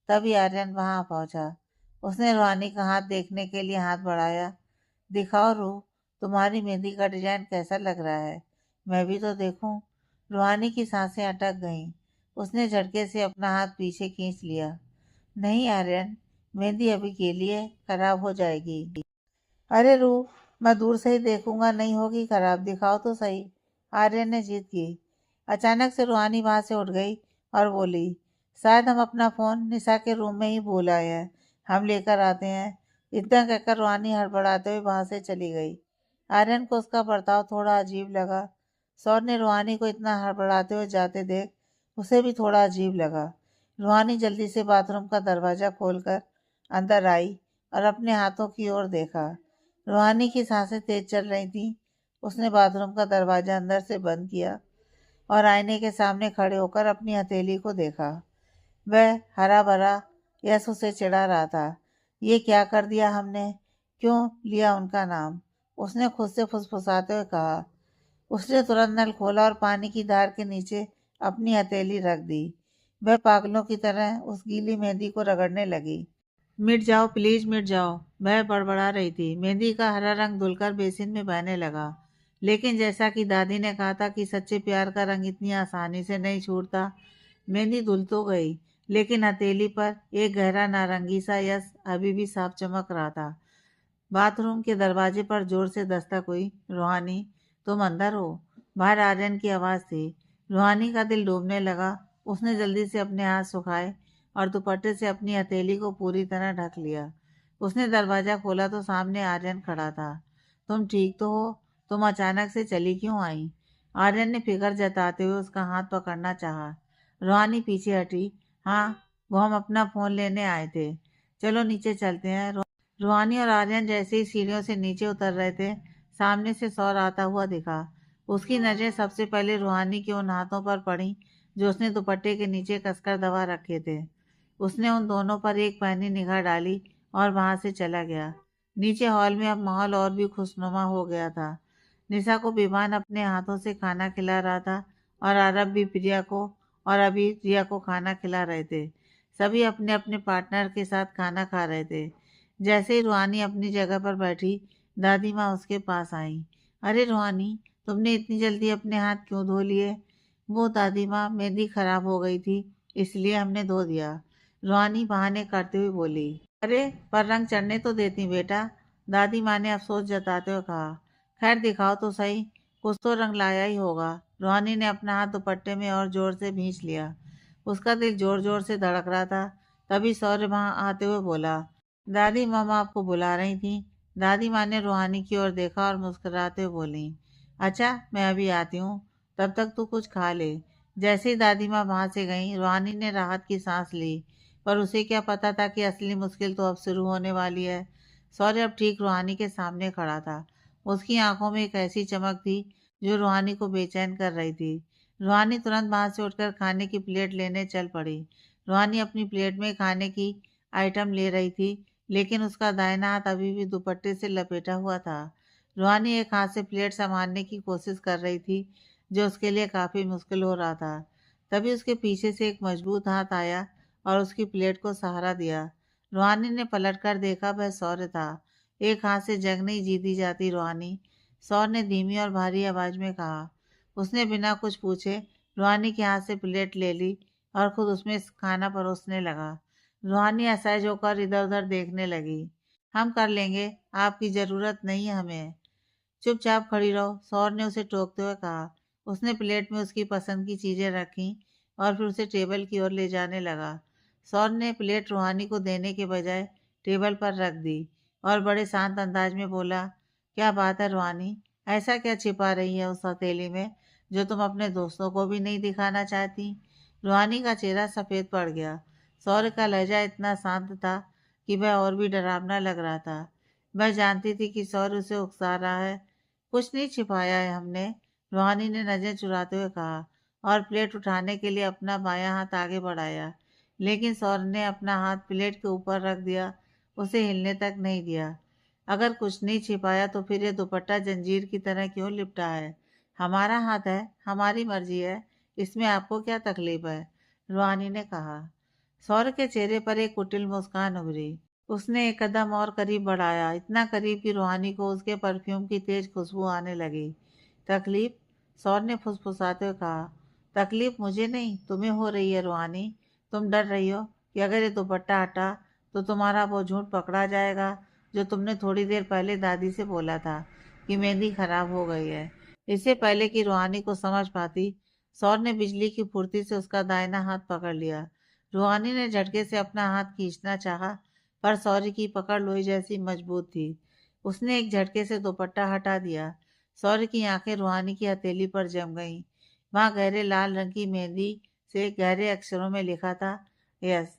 तभी आर्यन वहां पहुंचा। उसने रूहानी का हाथ देखने के लिए हाथ बढ़ाया। दिखाओ रूह, तुम्हारी मेहंदी का डिजाइन कैसा लग रहा है, मैं भी तो देखूं। रूहानी की सांसें अटक गईं। उसने झटके से अपना हाथ पीछे खींच लिया। नहीं आर्यन, मेहंदी अभी के लिए खराब हो जाएगी। अरे रूह, मैं दूर से ही देखूंगा, नहीं होगी खराब, दिखाओ तो सही। आर्यन ने जिद की। अचानक से रूहानी वहां से उठ गई और बोली, शायद हम अपना फोन निशा के रूम में ही भूल आए हैं, हम लेकर आते हैं। इतना कहकर रूहानी हड़बड़ाते हुए वहां से चली गई। आर्यन को उसका बर्ताव थोड़ा अजीब लगा। सौर ने रूहानी को इतना हड़बड़ाते हुए जाते देख उसे भी थोड़ा अजीब लगा। रूहानी जल्दी से बाथरूम का दरवाजा खोलकर अंदर आई और अपने हाथों की ओर देखा। रूहानी की सांसें तेज चल रही थीं। उसने बाथरूम का दरवाजा अंदर से बंद किया और आईने के सामने खड़े होकर अपनी हथेली को देखा। वह हरा भरा यस उसे चिढ़ा रहा था। ये क्या कर दिया हमने, क्यों लिया उनका नाम? उसने खुद से फुसफुसाते हुए कहा। उसने तुरंत नल खोला और पानी की धार के नीचे अपनी हथेली रख दी। वह पागलों की तरह उस गीली मेहंदी को रगड़ने लगी। मिट जाओ प्लीज, मिट जाओ, वह बड़बड़ा रही थी। मेहंदी का हरा रंग धुलकर बेसिन में बहने लगा। लेकिन जैसा कि दादी ने कहा था कि सच्चे प्यार का रंग इतनी आसानी से नहीं छूटता, मेहंदी धुल तो गई, लेकिन हथेली पर एक गहरा नारंगी सा यस अभी भी साफ चमक रहा था। बाथरूम के दरवाजे पर जोर से दस्तक हुई। रूहानी, तुम अंदर हो? बाहर आर्यन की आवाज़ थी। रूहानी का दिल डूबने लगा। उसने जल्दी से अपने हाथ सुखाए और दुपट्टे से अपनी हथेली को पूरी तरह ढक लिया। उसने दरवाज़ा खोला तो सामने आर्यन खड़ा था। तुम ठीक तो हो? तुम अचानक से चली क्यों आई? आर्यन ने फिक्र जताते हुए उसका हाथ पकड़ना चाहा। रूहानी पीछे हटी। हाँ, वो हम अपना फ़ोन लेने आए थे। चलो नीचे चलते हैं। रूहानी और आर्यन जैसे ही सीढ़ियों से नीचे उतर रहे थे, सामने से सौर आता हुआ दिखा। उसकी नज़रें सबसे पहले रूहानी के उन हाथों पर पड़ी जो उसने दुपट्टे के नीचे कसकर दबा रखे थे। उसने उन दोनों पर एक पैनी निगाह डाली और वहां से चला गया। नीचे हॉल में अब माहौल और भी खुशनुमा हो गया था। निशा को विवान अपने हाथों से खाना खिला रहा था और आरब भी प्रिया को और अभी प्रिया को खाना खिला रहे थे। सभी अपने अपने पार्टनर के साथ खाना खा रहे थे। जैसे ही रूहानी अपनी जगह पर बैठी, दादी माँ उसके पास आई। अरे रूहानी, तुमने इतनी जल्दी अपने हाथ क्यों धो लिए? वो दादी माँ, मेहंदी खराब हो गई थी, इसलिए हमने धो दिया। रूहानी बहाने करते हुए बोली। अरे पर रंग चढ़ने तो देती बेटा, दादी माँ ने अफसोस जताते हुए कहा। खैर दिखाओ तो सही, कुछ तो रंग लाया ही होगा। रूहानी ने अपना हाथ दुपट्टे में और जोर से भींच लिया। उसका दिल जोर जोर से धड़क रहा था। तभी सौर्य वहां आते हुए बोला, दादी मामा आपको बुला रही थी। दादी माँ ने रूहानी की ओर देखा और मुस्कुराते हुए बोली, अच्छा मैं अभी आती हूँ, तब तक तू कुछ खा ले। जैसे ही दादी माँ वहां से गईं, रूहानी ने राहत की सांस ली, पर उसे क्या पता था कि असली मुश्किल तो अब शुरू होने वाली है। सौर्य अब ठीक रूहानी के सामने खड़ा था। उसकी आंखों में एक ऐसी चमक थी जो रूहानी को बेचैन कर रही थी। रूहानी तुरंत वहां से उठकर खाने की प्लेट लेने चल पड़ी। रूहानी अपनी प्लेट में खाने की आइटम ले रही थी, लेकिन उसका दाहिना हाथ अभी भी दुपट्टे से लपेटा हुआ था। रूहानी एक हाथ से प्लेट संभालने की कोशिश कर रही थी, जो उसके लिए काफी मुश्किल हो रहा था। तभी उसके पीछे से एक मजबूत हाथ आया और उसकी प्लेट को सहारा दिया। रूहानी ने पलटकर देखा, वह सौर्य था। एक हाथ से जंग नहीं जीती जाती रूहानी, सौर्य ने धीमी और भारी आवाज में कहा। उसने बिना कुछ पूछे रूहानी के हाथ से प्लेट ले ली और खुद उसमें खाना परोसने लगा। रूहानी असहज होकर इधर उधर देखने लगी। हम कर लेंगे, आपकी जरूरत नहीं है हमें। चुपचाप खड़ी रहो, सौर ने उसे टोकते हुए कहा। उसने प्लेट में उसकी पसंद की चीजें रखी और फिर उसे टेबल की ओर ले जाने लगा। सौर ने प्लेट रूहानी को देने के बजाय टेबल पर रख दी और बड़े शांत अंदाज में बोला, क्या बात है रूहानी, ऐसा क्या छिपा रही है उस हथेली में जो तुम अपने दोस्तों को भी नहीं दिखाना चाहती? रूहानी का चेहरा सफेद पड़ गया। सौर का लहजा इतना शांत था कि वह और भी डरावना लग रहा था। वह जानती थी कि सौर उसे उकसा रहा है। कुछ नहीं छिपाया है हमने, रूहानी ने नजर चुराते हुए कहा और प्लेट उठाने के लिए अपना बायां हाथ आगे बढ़ाया। लेकिन सौर ने अपना हाथ प्लेट के ऊपर रख दिया, उसे हिलने तक नहीं दिया। अगर कुछ नहीं छिपाया तो फिर ये दुपट्टा जंजीर की तरह क्यों लिपटा है? हमारा हाथ है, हमारी मर्जी है, इसमें आपको क्या तकलीफ है? रूहानी ने कहा। सौर के चेहरे पर एक कुटिल मुस्कान उभरी। उसने एक कदम और करीब बढ़ाया, इतना करीब कि रूहानी को उसके परफ्यूम की तेज खुशबू आने लगी। तकलीफ? सौर ने फुसफुसाते हुए कहा। तकलीफ मुझे नहीं, तुम्हें हो रही है रूहानी। तुम डर रही हो कि अगर ये दुपट्टा हटा तो तुम्हारा वो झूठ पकड़ा जाएगा जो तुमने थोड़ी देर पहले दादी से बोला था कि मेहंदी खराब हो गई है। इससे पहले कि रूहानी को समझ पाती, सौर ने बिजली की फुर्ती से उसका दाहिना हाथ पकड़ लिया। रूहानी ने झटके से अपना हाथ खींचना चाहा, पर सौर्य की पकड़ लोही जैसी मजबूत थी। उसने एक झटके से दुपट्टा हटा दिया। सौर्य की आंखें रूहानी की हथेली पर जम गईं। वहां गहरे लाल रंग की मेहंदी से गहरे अक्षरों में लिखा था, यस।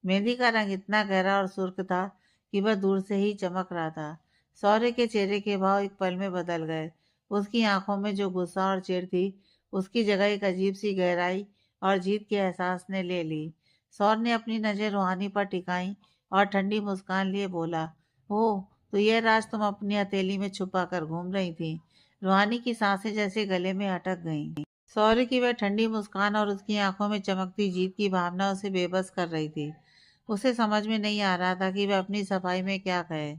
मेहंदी का रंग इतना गहरा और सुर्ख था कि वह दूर से ही चमक रहा था। सौर्य के चेहरे के भाव एक पल में बदल गए। उसकी आंखों में जो गुस्सा और चिढ़ थी, उसकी जगह एक अजीब सी गहराई और जीत के एहसास ने ले ली। सौर ने अपनी नजर रूहानी पर टिकाई और ठंडी मुस्कान लिए बोला, ओह, तो यह राज तुम अपनी हथेली में छुपा कर घूम रही थी। रूहानी की सांसें जैसे गले में अटक गईं। सौर्य की वह ठंडी मुस्कान और उसकी आंखों में चमकती जीत की भावना उसे बेबस कर रही थी। उसे समझ में नहीं आ रहा था कि वह अपनी सफाई में क्या कहे।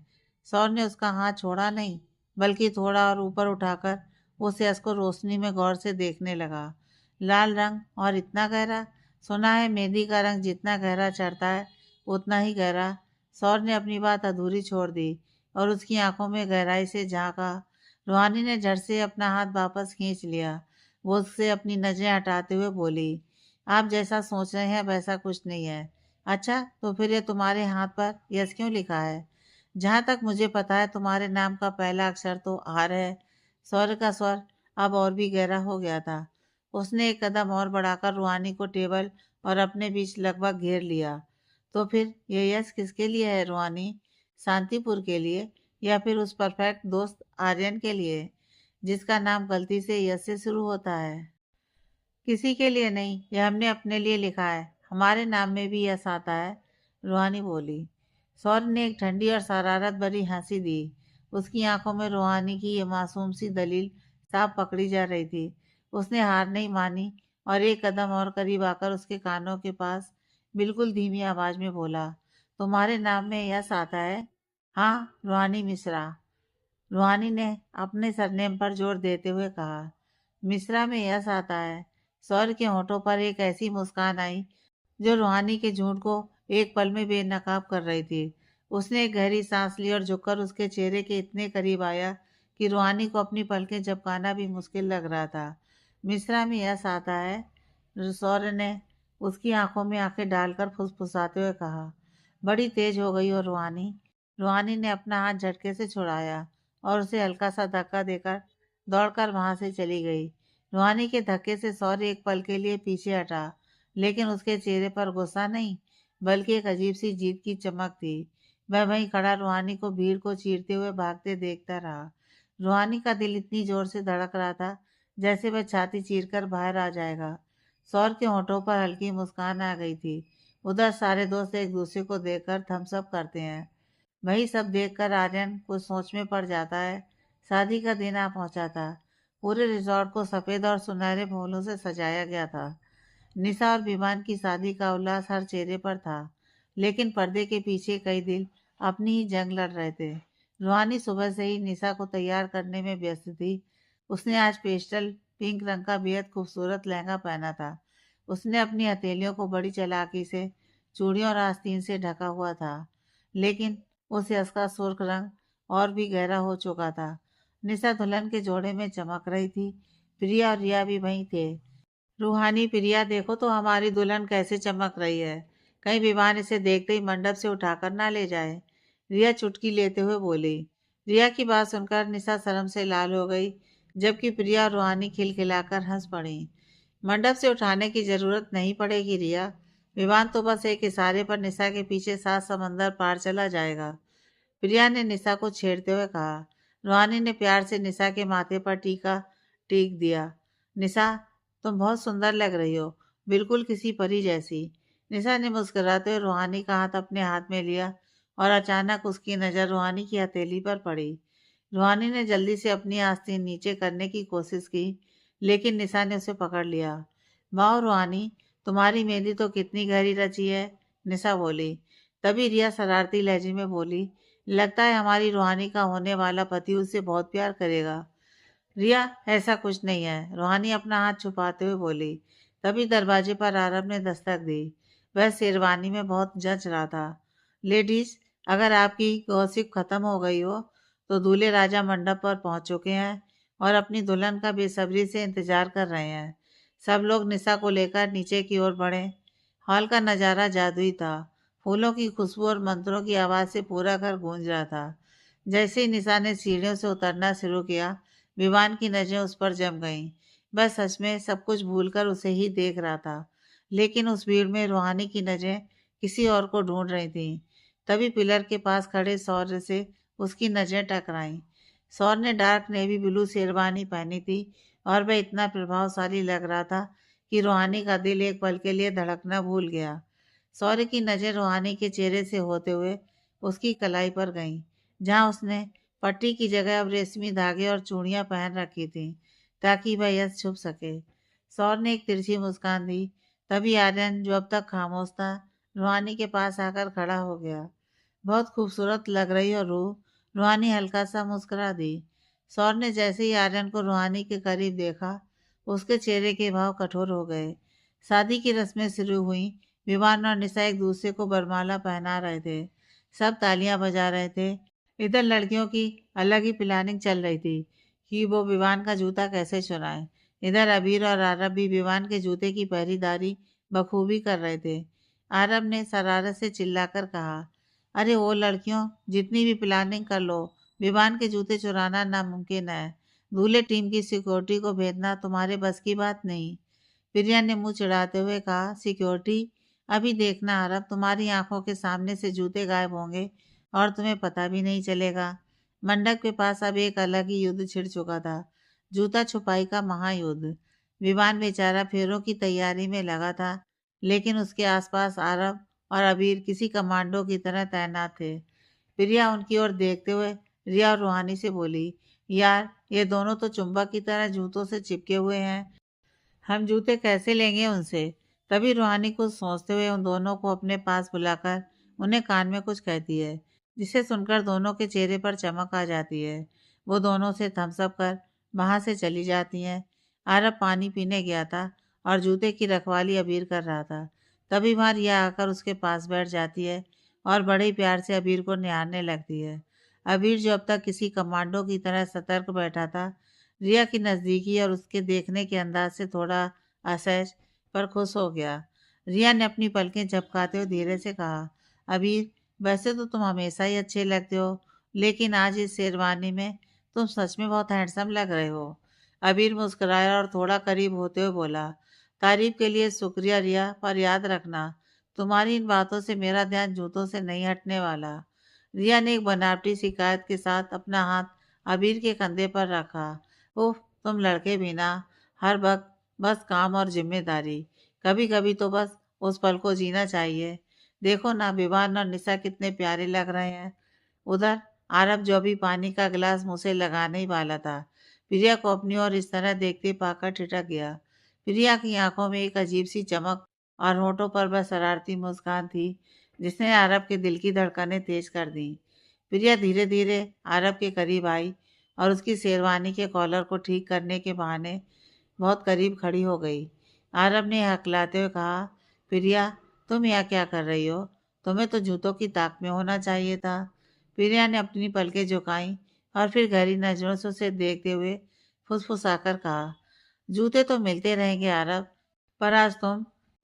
सौर्य ने उसका हाथ छोड़ा नहीं, बल्कि थोड़ा और ऊपर उठाकर उसे उसको रोशनी में गौर से देखने लगा। लाल रंग और इतना गहरा? सुना है मेहंदी का रंग जितना गहरा चढ़ता है उतना ही गहरा। सौर्य ने अपनी बात अधूरी छोड़ दी और उसकी आंखों में गहराई से झांका। रूहानी ने झट से अपना हाथ वापस खींच लिया। वो उससे अपनी नजरें हटाते हुए बोली, आप जैसा सोच रहे हैं वैसा कुछ नहीं है। अच्छा, तो फिर ये तुम्हारे हाथ पर यस क्यों लिखा है? जहाँ तक मुझे पता है तुम्हारे नाम का पहला अक्षर तो आर है। सौर्य का स्वर अब और भी गहरा हो गया था। उसने एक कदम और बढ़ाकर रूहानी को टेबल और अपने बीच लगभग घेर लिया। तो फिर ये यस किसके लिए है रूहानी? शांतिपुर के लिए या फिर उस परफेक्ट दोस्त आर्यन के लिए जिसका नाम गलती से यस से शुरू होता है? किसी के लिए नहीं, ये हमने अपने लिए लिखा है। हमारे नाम में भी यस आता है, रूहानी बोली। सौर ने एक ठंडी और शरारत भरी हंसी दी। उसकी आंखों में रूहानी की ये मासूम सी दलील साफ पकड़ी जा रही थी। उसने हार नहीं मानी और एक कदम और करीब आकर उसके कानों के पास बिल्कुल धीमी आवाज में बोला, तुम्हारे नाम में यस आता है? हाँ, रूहानी मिश्रा। रूहानी ने अपने सरनेम पर जोर देते हुए कहा। मिश्रा में यश आता है। सौर के होठों पर एक ऐसी मुस्कान आई जो रूहानी के झूठ को एक पल में बेनकाब कर रही थी। उसने एक गहरी सांस ली और झुककर उसके चेहरे के इतने करीब आया कि रूहानी को अपनी पलकें झपकाना भी मुश्किल लग रहा था। मिश्रा में यश आता है, सौर ने उसकी आंखों में आंखें डालकर फुसफुसाते हुए कहा। बड़ी तेज हो गई हो रूहानी। रूहानी ने अपना हाथ झटके से छुड़ाया और उसे हल्का सा धक्का देकर दौड़कर वहां से चली गई। रूहानी के धक्के से सौर्य एक पल के लिए पीछे हटा, लेकिन उसके चेहरे पर गुस्सा नहीं, बल्कि एक अजीब सी जीत की चमक थी। वह वहीं खड़ा रूहानी को भीड़ को चीरते हुए भागते देखता रहा। रूहानी का दिल इतनी जोर से धड़क रहा था जैसे वह छाती चीरकर बाहर आ जाएगा। सौर के होठों पर हल्की मुस्कान आ गई थी। उधर सारे दोस्त एक दूसरे को देखकर थम्स अप करते हैं। वही सब देखकर आर्यन कुछ सोच में पड़ जाता है। शादी का दिन आ पहुंचा था। पूरे रिजॉर्ट को सफेद और सुनहरे फूलों से सजाया गया था। निशा और विमान की शादी का उल्लास हर चेहरे पर था, लेकिन पर्दे के पीछे कई दिल अपनी ही जंग लड़ रहे थे। रूहानी सुबह से ही निशा को तैयार करने में व्यस्त थी। उसने आज पेस्टल पिंक रंग का बेहद खूबसूरत लहंगा पहना था। उसने अपनी हथेलियों को बड़ी चालाकी से चूड़ियों और आस्तीन से ढका हुआ था, लेकिन उस यश का सुर्ख रंग और भी गहरा हो चुका था। निशा दुल्हन के जोड़े में चमक रही थी। प्रिया और रिया भी वहीं थे। रूहानी, प्रिया देखो तो हमारी दुल्हन कैसे चमक रही है। कहीं विवान इसे देखते ही मंडप से उठाकर ना ले जाए। रिया चुटकी लेते हुए बोली। रिया की बात सुनकर निशा शर्म से लाल हो गई, जबकि प्रिया और रूहानी खिलखिलाकर हंस पड़ी। मंडप से उठाने की जरूरत नहीं पड़ेगी रिया। विवान तो बस एक इशारे पर निशा के पीछे 7 समंदर पार चला जाएगा। प्रिया ने निशा को छेड़ते हुए कहा। रूहानी ने प्यार से निशा के माथे पर टीका टीक दिया। निशा, तुम बहुत सुंदर लग रही हो, बिल्कुल किसी परी जैसी। निशा ने मुस्कुराते हुए रूहानी का हाथ अपने हाथ में लिया और अचानक उसकी नज़र रूहानी की हथेली पर पड़ी। रूहानी ने जल्दी से अपनी आस्तीन नीचे करने की कोशिश की, लेकिन निशा ने उसे पकड़ लिया। वाह रूहानी, तुम्हारी मेहंदी तो कितनी गहरी रची है, निशा बोली। तभी रिया शरारती लहजे में बोली, लगता है हमारी रूहानी का होने वाला पति उससे बहुत प्यार करेगा। रिया, ऐसा कुछ नहीं है, रूहानी अपना हाथ छुपाते हुए बोली। तभी दरवाजे पर आरब ने दस्तक दी। वह शेरवानी में बहुत जच रहा था। लेडीज, अगर आपकी गॉसिप खत्म हो गई हो तो दूल्हे राजा मंडप पर पहुंच चुके हैं और अपनी दुल्हन का बेसब्री से इंतजार कर रहे हैं। सब लोग निशा को लेकर नीचे की ओर बढ़े। हॉल का नज़ारा जादुई था। फूलों की खुशबू और मंत्रों की आवाज़ से पूरा घर गूंज रहा था। जैसे ही निशा ने सीढ़ियों से उतरना शुरू किया, विवान की नजरें उस पर जम गईं। वह सच में सब कुछ भूलकर उसे ही देख रहा था, लेकिन उस भीड़ में रूहानी की नजरें किसी और को ढूंढ रही थीं। तभी पिलर के पास खड़े सौर्य से उसकी नजरें टकराईं। सौर्य ने डार्क नेवी ब्लू शेरवानी पहनी थी और वह इतना प्रभावशाली लग रहा था कि रूहानी का दिल एक पल के लिए धड़कना भूल गया। सौर्य की नजर रूहानी के चेहरे से होते हुए उसकी कलाई पर गईं, जहां उसने पट्टी की जगह अब रेशमी धागे और चूड़ियां पहन रखी थीं, ताकि वह यश छुप सके। सौर ने एक तिरछी मुस्कान दी। तभी आर्यन, जो अब तक खामोश था, रूहानी के पास आकर खड़ा हो गया। बहुत खूबसूरत लग रही हो रूह, रूहानी हल्का सा मुस्कुरा दी। सौर ने जैसे ही आर्यन को रूहानी के करीब देखा, उसके चेहरे के भाव कठोर हो गए। शादी की रस्में शुरू हुई। विवान और निशा एक दूसरे को वरमाला पहना रहे थे। सब तालियां बजा रहे थे। इधर लड़कियों की अलग ही प्लानिंग चल रही थी कि वो विवान का जूता कैसे चुराएं। इधर अबीर और आरब भी विवान के जूते की पहरेदारी बखूबी कर रहे थे। आरब ने शरारत से चिल्लाकर कहा, अरे ओ लड़कियों, जितनी भी प्लानिंग कर लो, विवान के जूते चुराना नामुमकिन है। दूल्हे टीम की सिक्योरिटी को भेजना तुम्हारे बस की बात नहीं। प्रिया ने मुंह चिढ़ाते हुए कहा, सिक्योरिटी? अभी देखना आरब, तुम्हारी आंखों के सामने से जूते गायब होंगे और तुम्हें पता भी नहीं चलेगा। मंडप के पास अब एक अलग ही युद्ध छिड़ चुका था, जूता छुपाई का महायुद्ध। विवान बेचारा फेरों की तैयारी में लगा था, लेकिन उसके आसपास आरब और अबीर किसी कमांडो की तरह तैनात थे। प्रिया उनकी ओर देखते हुए रिया और रूहानी से बोली, यार ये दोनों तो चुंबक की तरह जूतों से चिपके हुए हैं, हम जूते कैसे लेंगे उनसे। तभी रूहानी कुछ सोचते हुए उन दोनों को अपने पास बुलाकर उन्हें कान में कुछ कहती है, जिसे सुनकर दोनों के चेहरे पर चमक आ जाती है। वो दोनों से थम्सअप कर वहां से चली जाती हैं। आरब पानी पीने गया था और जूते की रखवाली अबीर कर रहा था। तभी वहां रिया आकर उसके पास बैठ जाती है और बड़े ही प्यार से अबीर को निहारने लगती है। अबीर, जो अब तक किसी कमांडो की तरह सतर्क बैठा था, रिया की नज़दीकी और उसके देखने के अंदाज से थोड़ा असहज पर खुश हो गया। रिया ने अपनी पलकें झपकाते हुए धीरे से कहा, अबीर, वैसे तो तुम हमेशा ही अच्छे लगते हो, लेकिन आज इस शेरवानी में तुम सच में बहुत हैंडसम लग रहे हो। अबीर मुस्कुराया और थोड़ा करीब होते हुए बोला, तारीफ के लिए शुक्रिया रिया, पर याद रखना, तुम्हारी इन बातों से मेरा ध्यान जूतों से नहीं हटने वाला। रिया ने एक बनावटी शिकायत के साथ अपना हाथ अबीर के कंधे पर रखा। उफ, तुम लड़के भी ना, हर वक्त बस काम और जिम्मेदारी। कभी कभी तो बस उस पल को जीना चाहिए। देखो ना, विवान और निशा कितने प्यारे लग रहे हैं। उधर आरब, जो अभी पानी का गिलास मुंह से लगाने ही वाला था, प्रिया को अपनी ओर इस तरह देखते पाकर ठिठक गया। प्रिया की आंखों में एक अजीब सी चमक और होठों पर वह शरारती मुस्कान थी, जिसने आरब के दिल की धड़कनें तेज कर दी। प्रिया धीरे धीरे आरब के करीब आई और उसकी शेरवानी के कॉलर को ठीक करने के बहाने बहुत करीब खड़ी हो गई। आरब ने हकलाते हुए कहा, प्रिया, तुम यहाँ क्या कर रही हो? तुम्हें तो जूतों की ताक में होना चाहिए था। प्रिया ने अपनी पलकें झुकाई और फिर गहरी नजरों से उसे देखते हुए फुसफुसाकर कहा, जूते तो मिलते रहेंगे आरब, पर आज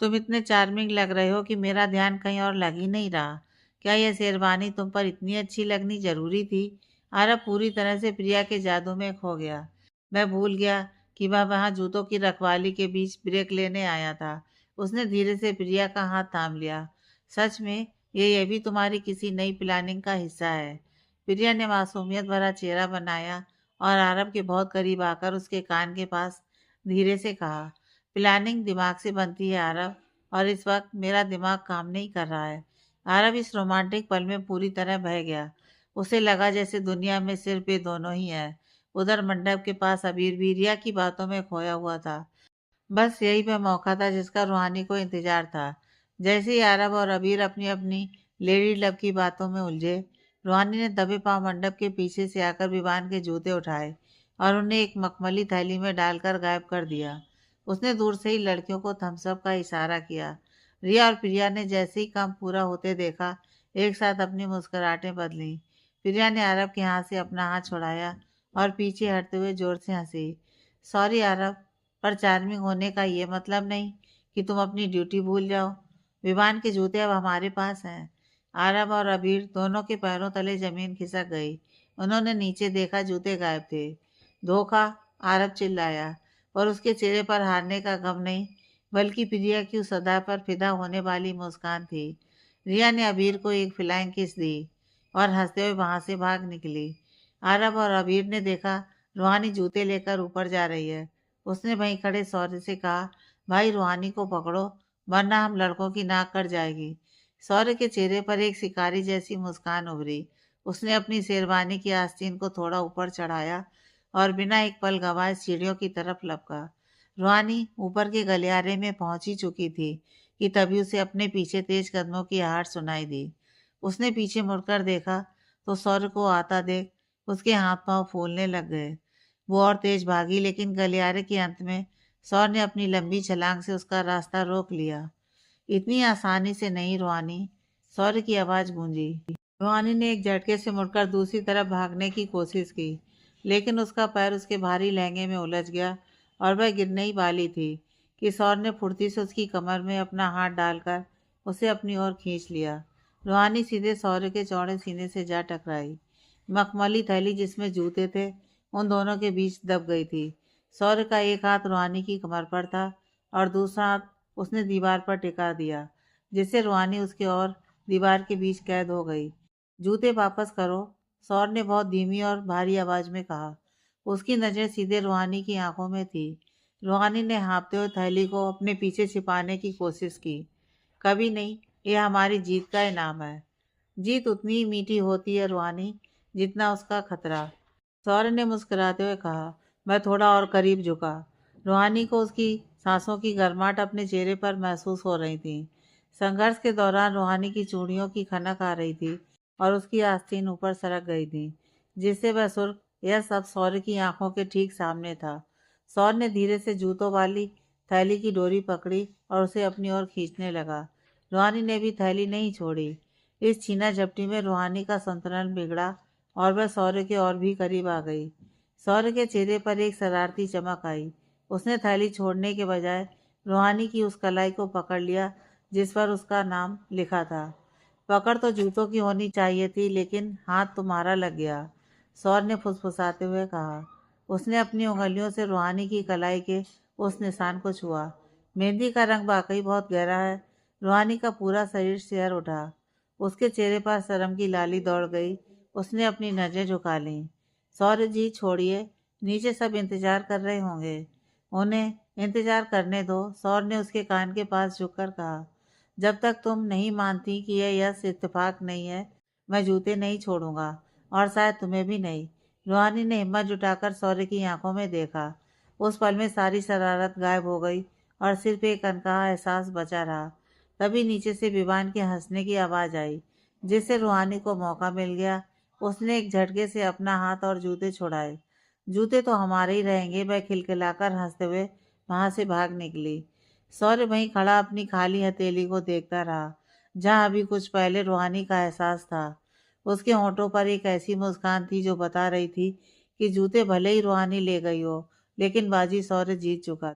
तुम इतने चार्मिंग लग रहे हो कि मेरा ध्यान कहीं और लग ही नहीं रहा। क्या यह शेरवानी तुम पर इतनी अच्छी लगनी जरूरी थी? आरब पूरी तरह से प्रिया के जादू में खो गया। मैं भूल गया कि वह वहां जूतों की रखवाली के बीच ब्रेक लेने आया था। उसने धीरे से प्रिया का हाथ थाम लिया। सच में ये भी तुम्हारी किसी नई प्लानिंग का हिस्सा है? प्रिया ने मासूमियत भरा चेहरा बनाया और आरब के बहुत करीब आकर उसके कान के पास धीरे से कहा, प्लानिंग दिमाग से बनती है आरब, और इस वक्त मेरा दिमाग काम नहीं कर रहा है। आरब इस रोमांटिक पल में पूरी तरह बह गया। उसे लगा जैसे दुनिया में सिर्फ ये दोनों ही है। उधर मंडप के पास अबीर भी रिया की बातों में खोया हुआ था। बस यही वह मौका था जिसका रूहानी को इंतजार था। जैसे ही अरब और अबीर अपनी अपनी लेडी लव की बातों में उलझे, रूहानी ने दबे पांव मंडप के पीछे से आकर विवान के जूते उठाए और उन्हें एक मखमली थैली में डालकर गायब कर दिया। उसने दूर से ही लड़कियों को थम्सअप का इशारा किया। रिया और प्रिया ने जैसे ही काम पूरा होते देखा, एक साथ अपनी मुस्कुराहटें बदली। प्रिया ने अरब के हाथ से अपना हाथ छुड़ाया और पीछे हटते हुए जोर से हंसी। सॉरी अरब, पर चार्मिंग होने का ये मतलब नहीं कि तुम अपनी ड्यूटी भूल जाओ। विवान के जूते अब हमारे पास हैं। अरब और अबीर दोनों के पैरों तले जमीन खिसक गई। उन्होंने नीचे देखा, जूते गायब थे। धोखा! अरब चिल्लाया, पर उसके चेहरे पर हारने का गम नहीं, बल्कि प्रिया की उस अदा पर फिदा होने वाली मुस्कान थी। रिया ने अबीर को एक फ्लाइंग किस दी और हंसते हुए वहां से भाग निकली। अरब और अबीर ने देखा रूहानी जूते लेकर ऊपर जा रही है। उसने वहीं खड़े सौर्य से कहा, भाई रूहानी को पकड़ो, वरना हम लड़कों की नाक कट जाएगी। सौर्य के चेहरे पर एक शिकारी जैसी मुस्कान उभरी। उसने अपनी शेरवानी की आस्तीन को थोड़ा ऊपर चढ़ाया और बिना एक पल गंवाए सीढ़ियों की तरफ लपका। रूहानी ऊपर के गलियारे में पहुंच ही चुकी थी कि तभी उसे अपने पीछे तेज कदमों की आहट सुनाई दी। उसने पीछे मुड़कर देखा तो सौर्य को आता देख उसके हाथ पांव फूलने लग गए। वो और तेज भागी, लेकिन गलियारे के अंत में सौर ने अपनी लंबी छलांग से उसका रास्ता रोक लिया। इतनी आसानी से नहीं रूहानी, सौर्य की आवाज गूंजी। रूहानी ने एक झटके से मुड़कर दूसरी तरफ भागने की कोशिश की, लेकिन उसका पैर उसके भारी लहंगे में उलझ गया और वह गिरने ही वाली थी कि सौर ने फुर्ती से उसकी कमर में अपना हाथ डालकर उसे अपनी ओर खींच लिया। रूहानी सीधे सौर्य के चौड़े सीने से जा टकराई। मखमली थैली जिसमें जूते थे उन दोनों के बीच दब गई थी। सौर्य का एक हाथ रूहानी की कमर पर था और दूसरा हाथ उसने दीवार पर टिका दिया, जिससे रूहानी उसके और दीवार के बीच कैद हो गई। जूते वापस करो, सौर्य ने बहुत धीमी और भारी आवाज में कहा। उसकी नजर सीधे रूहानी की आंखों में थी। रूहानी ने हाँफते हुए थैली को अपने पीछे छिपाने की कोशिश की। कभी नहीं, यह हमारी जीत का इनाम है। जीत उतनी ही मीठी होती है रूहानी, जितना उसका खतरा। सौर्य ने मुस्कुराते हुए कहा। मैं थोड़ा और करीब झुका। रूहानी को उसकी सांसों की गर्माहट अपने चेहरे पर महसूस हो रही थी। संघर्ष के दौरान रूहानी की चूड़ियों की खनक आ रही थी और उसकी आस्तीन ऊपर सरक गई थी, जिससे वह सुर्ख यह सब सौर्य की आंखों के ठीक सामने था। सौर्य ने धीरे से जूतों वाली थैली की डोरी पकड़ी और उसे अपनी ओर खींचने लगा। रूहानी ने भी थैली नहीं छोड़ी। इस छीना झपटी में रूहानी का संतुलन बिगड़ा और वह सौर्य के और भी करीब आ गई। सौर्य के चेहरे पर एक शरारती चमक आई। उसने थैली छोड़ने के बजाय रूहानी की उस कलाई को पकड़ लिया जिस पर उसका नाम लिखा था। पकड़ तो जूतों की होनी चाहिए थी, लेकिन हाथ तुम्हारा लग गया, सौर ने फुसफुसाते हुए कहा। उसने अपनी उंगलियों से रूहानी की कलाई के उस निशान को छुआ। मेहंदी का रंग वाकई बहुत गहरा है। रूहानी का पूरा शरीर सिहर उठा। उसके चेहरे पर शर्म की लाली दौड़ गई। उसने अपनी नजरें झुका लीं। सौर्य जी छोड़िए, नीचे सब इंतजार कर रहे होंगे। उन्हें इंतजार करने दो, सौर ने उसके कान के पास झुककर कहा। जब तक तुम नहीं मानती कि यह यस इत्तेफाक नहीं है, मैं जूते नहीं छोड़ूंगा, और शायद तुम्हें भी नहीं। रूहानी ने हिम्मत जुटाकर सौर्य की आंखों में देखा। उस पल में सारी शरारत गायब हो गई और सिर्फ एक अनकहा एहसास बचा रहा। तभी नीचे से विवान के हंसने की आवाज़ आई, जिससे रूहानी को मौका मिल गया। उसने एक झटके से अपना हाथ और जूते छुड़ाए। जूते तो हमारे ही रहेंगे, वह खिलखिलाकर हंसते हुए वहां से भाग निकली। सौर्य वहीं खड़ा अपनी खाली हथेली को देखता रहा, जहां अभी कुछ पहले रूहानी का एहसास था। उसके होंठों पर एक ऐसी मुस्कान थी जो बता रही थी कि जूते भले ही रूहानी ले गई हो, लेकिन बाजी सौर्य जीत चुका था।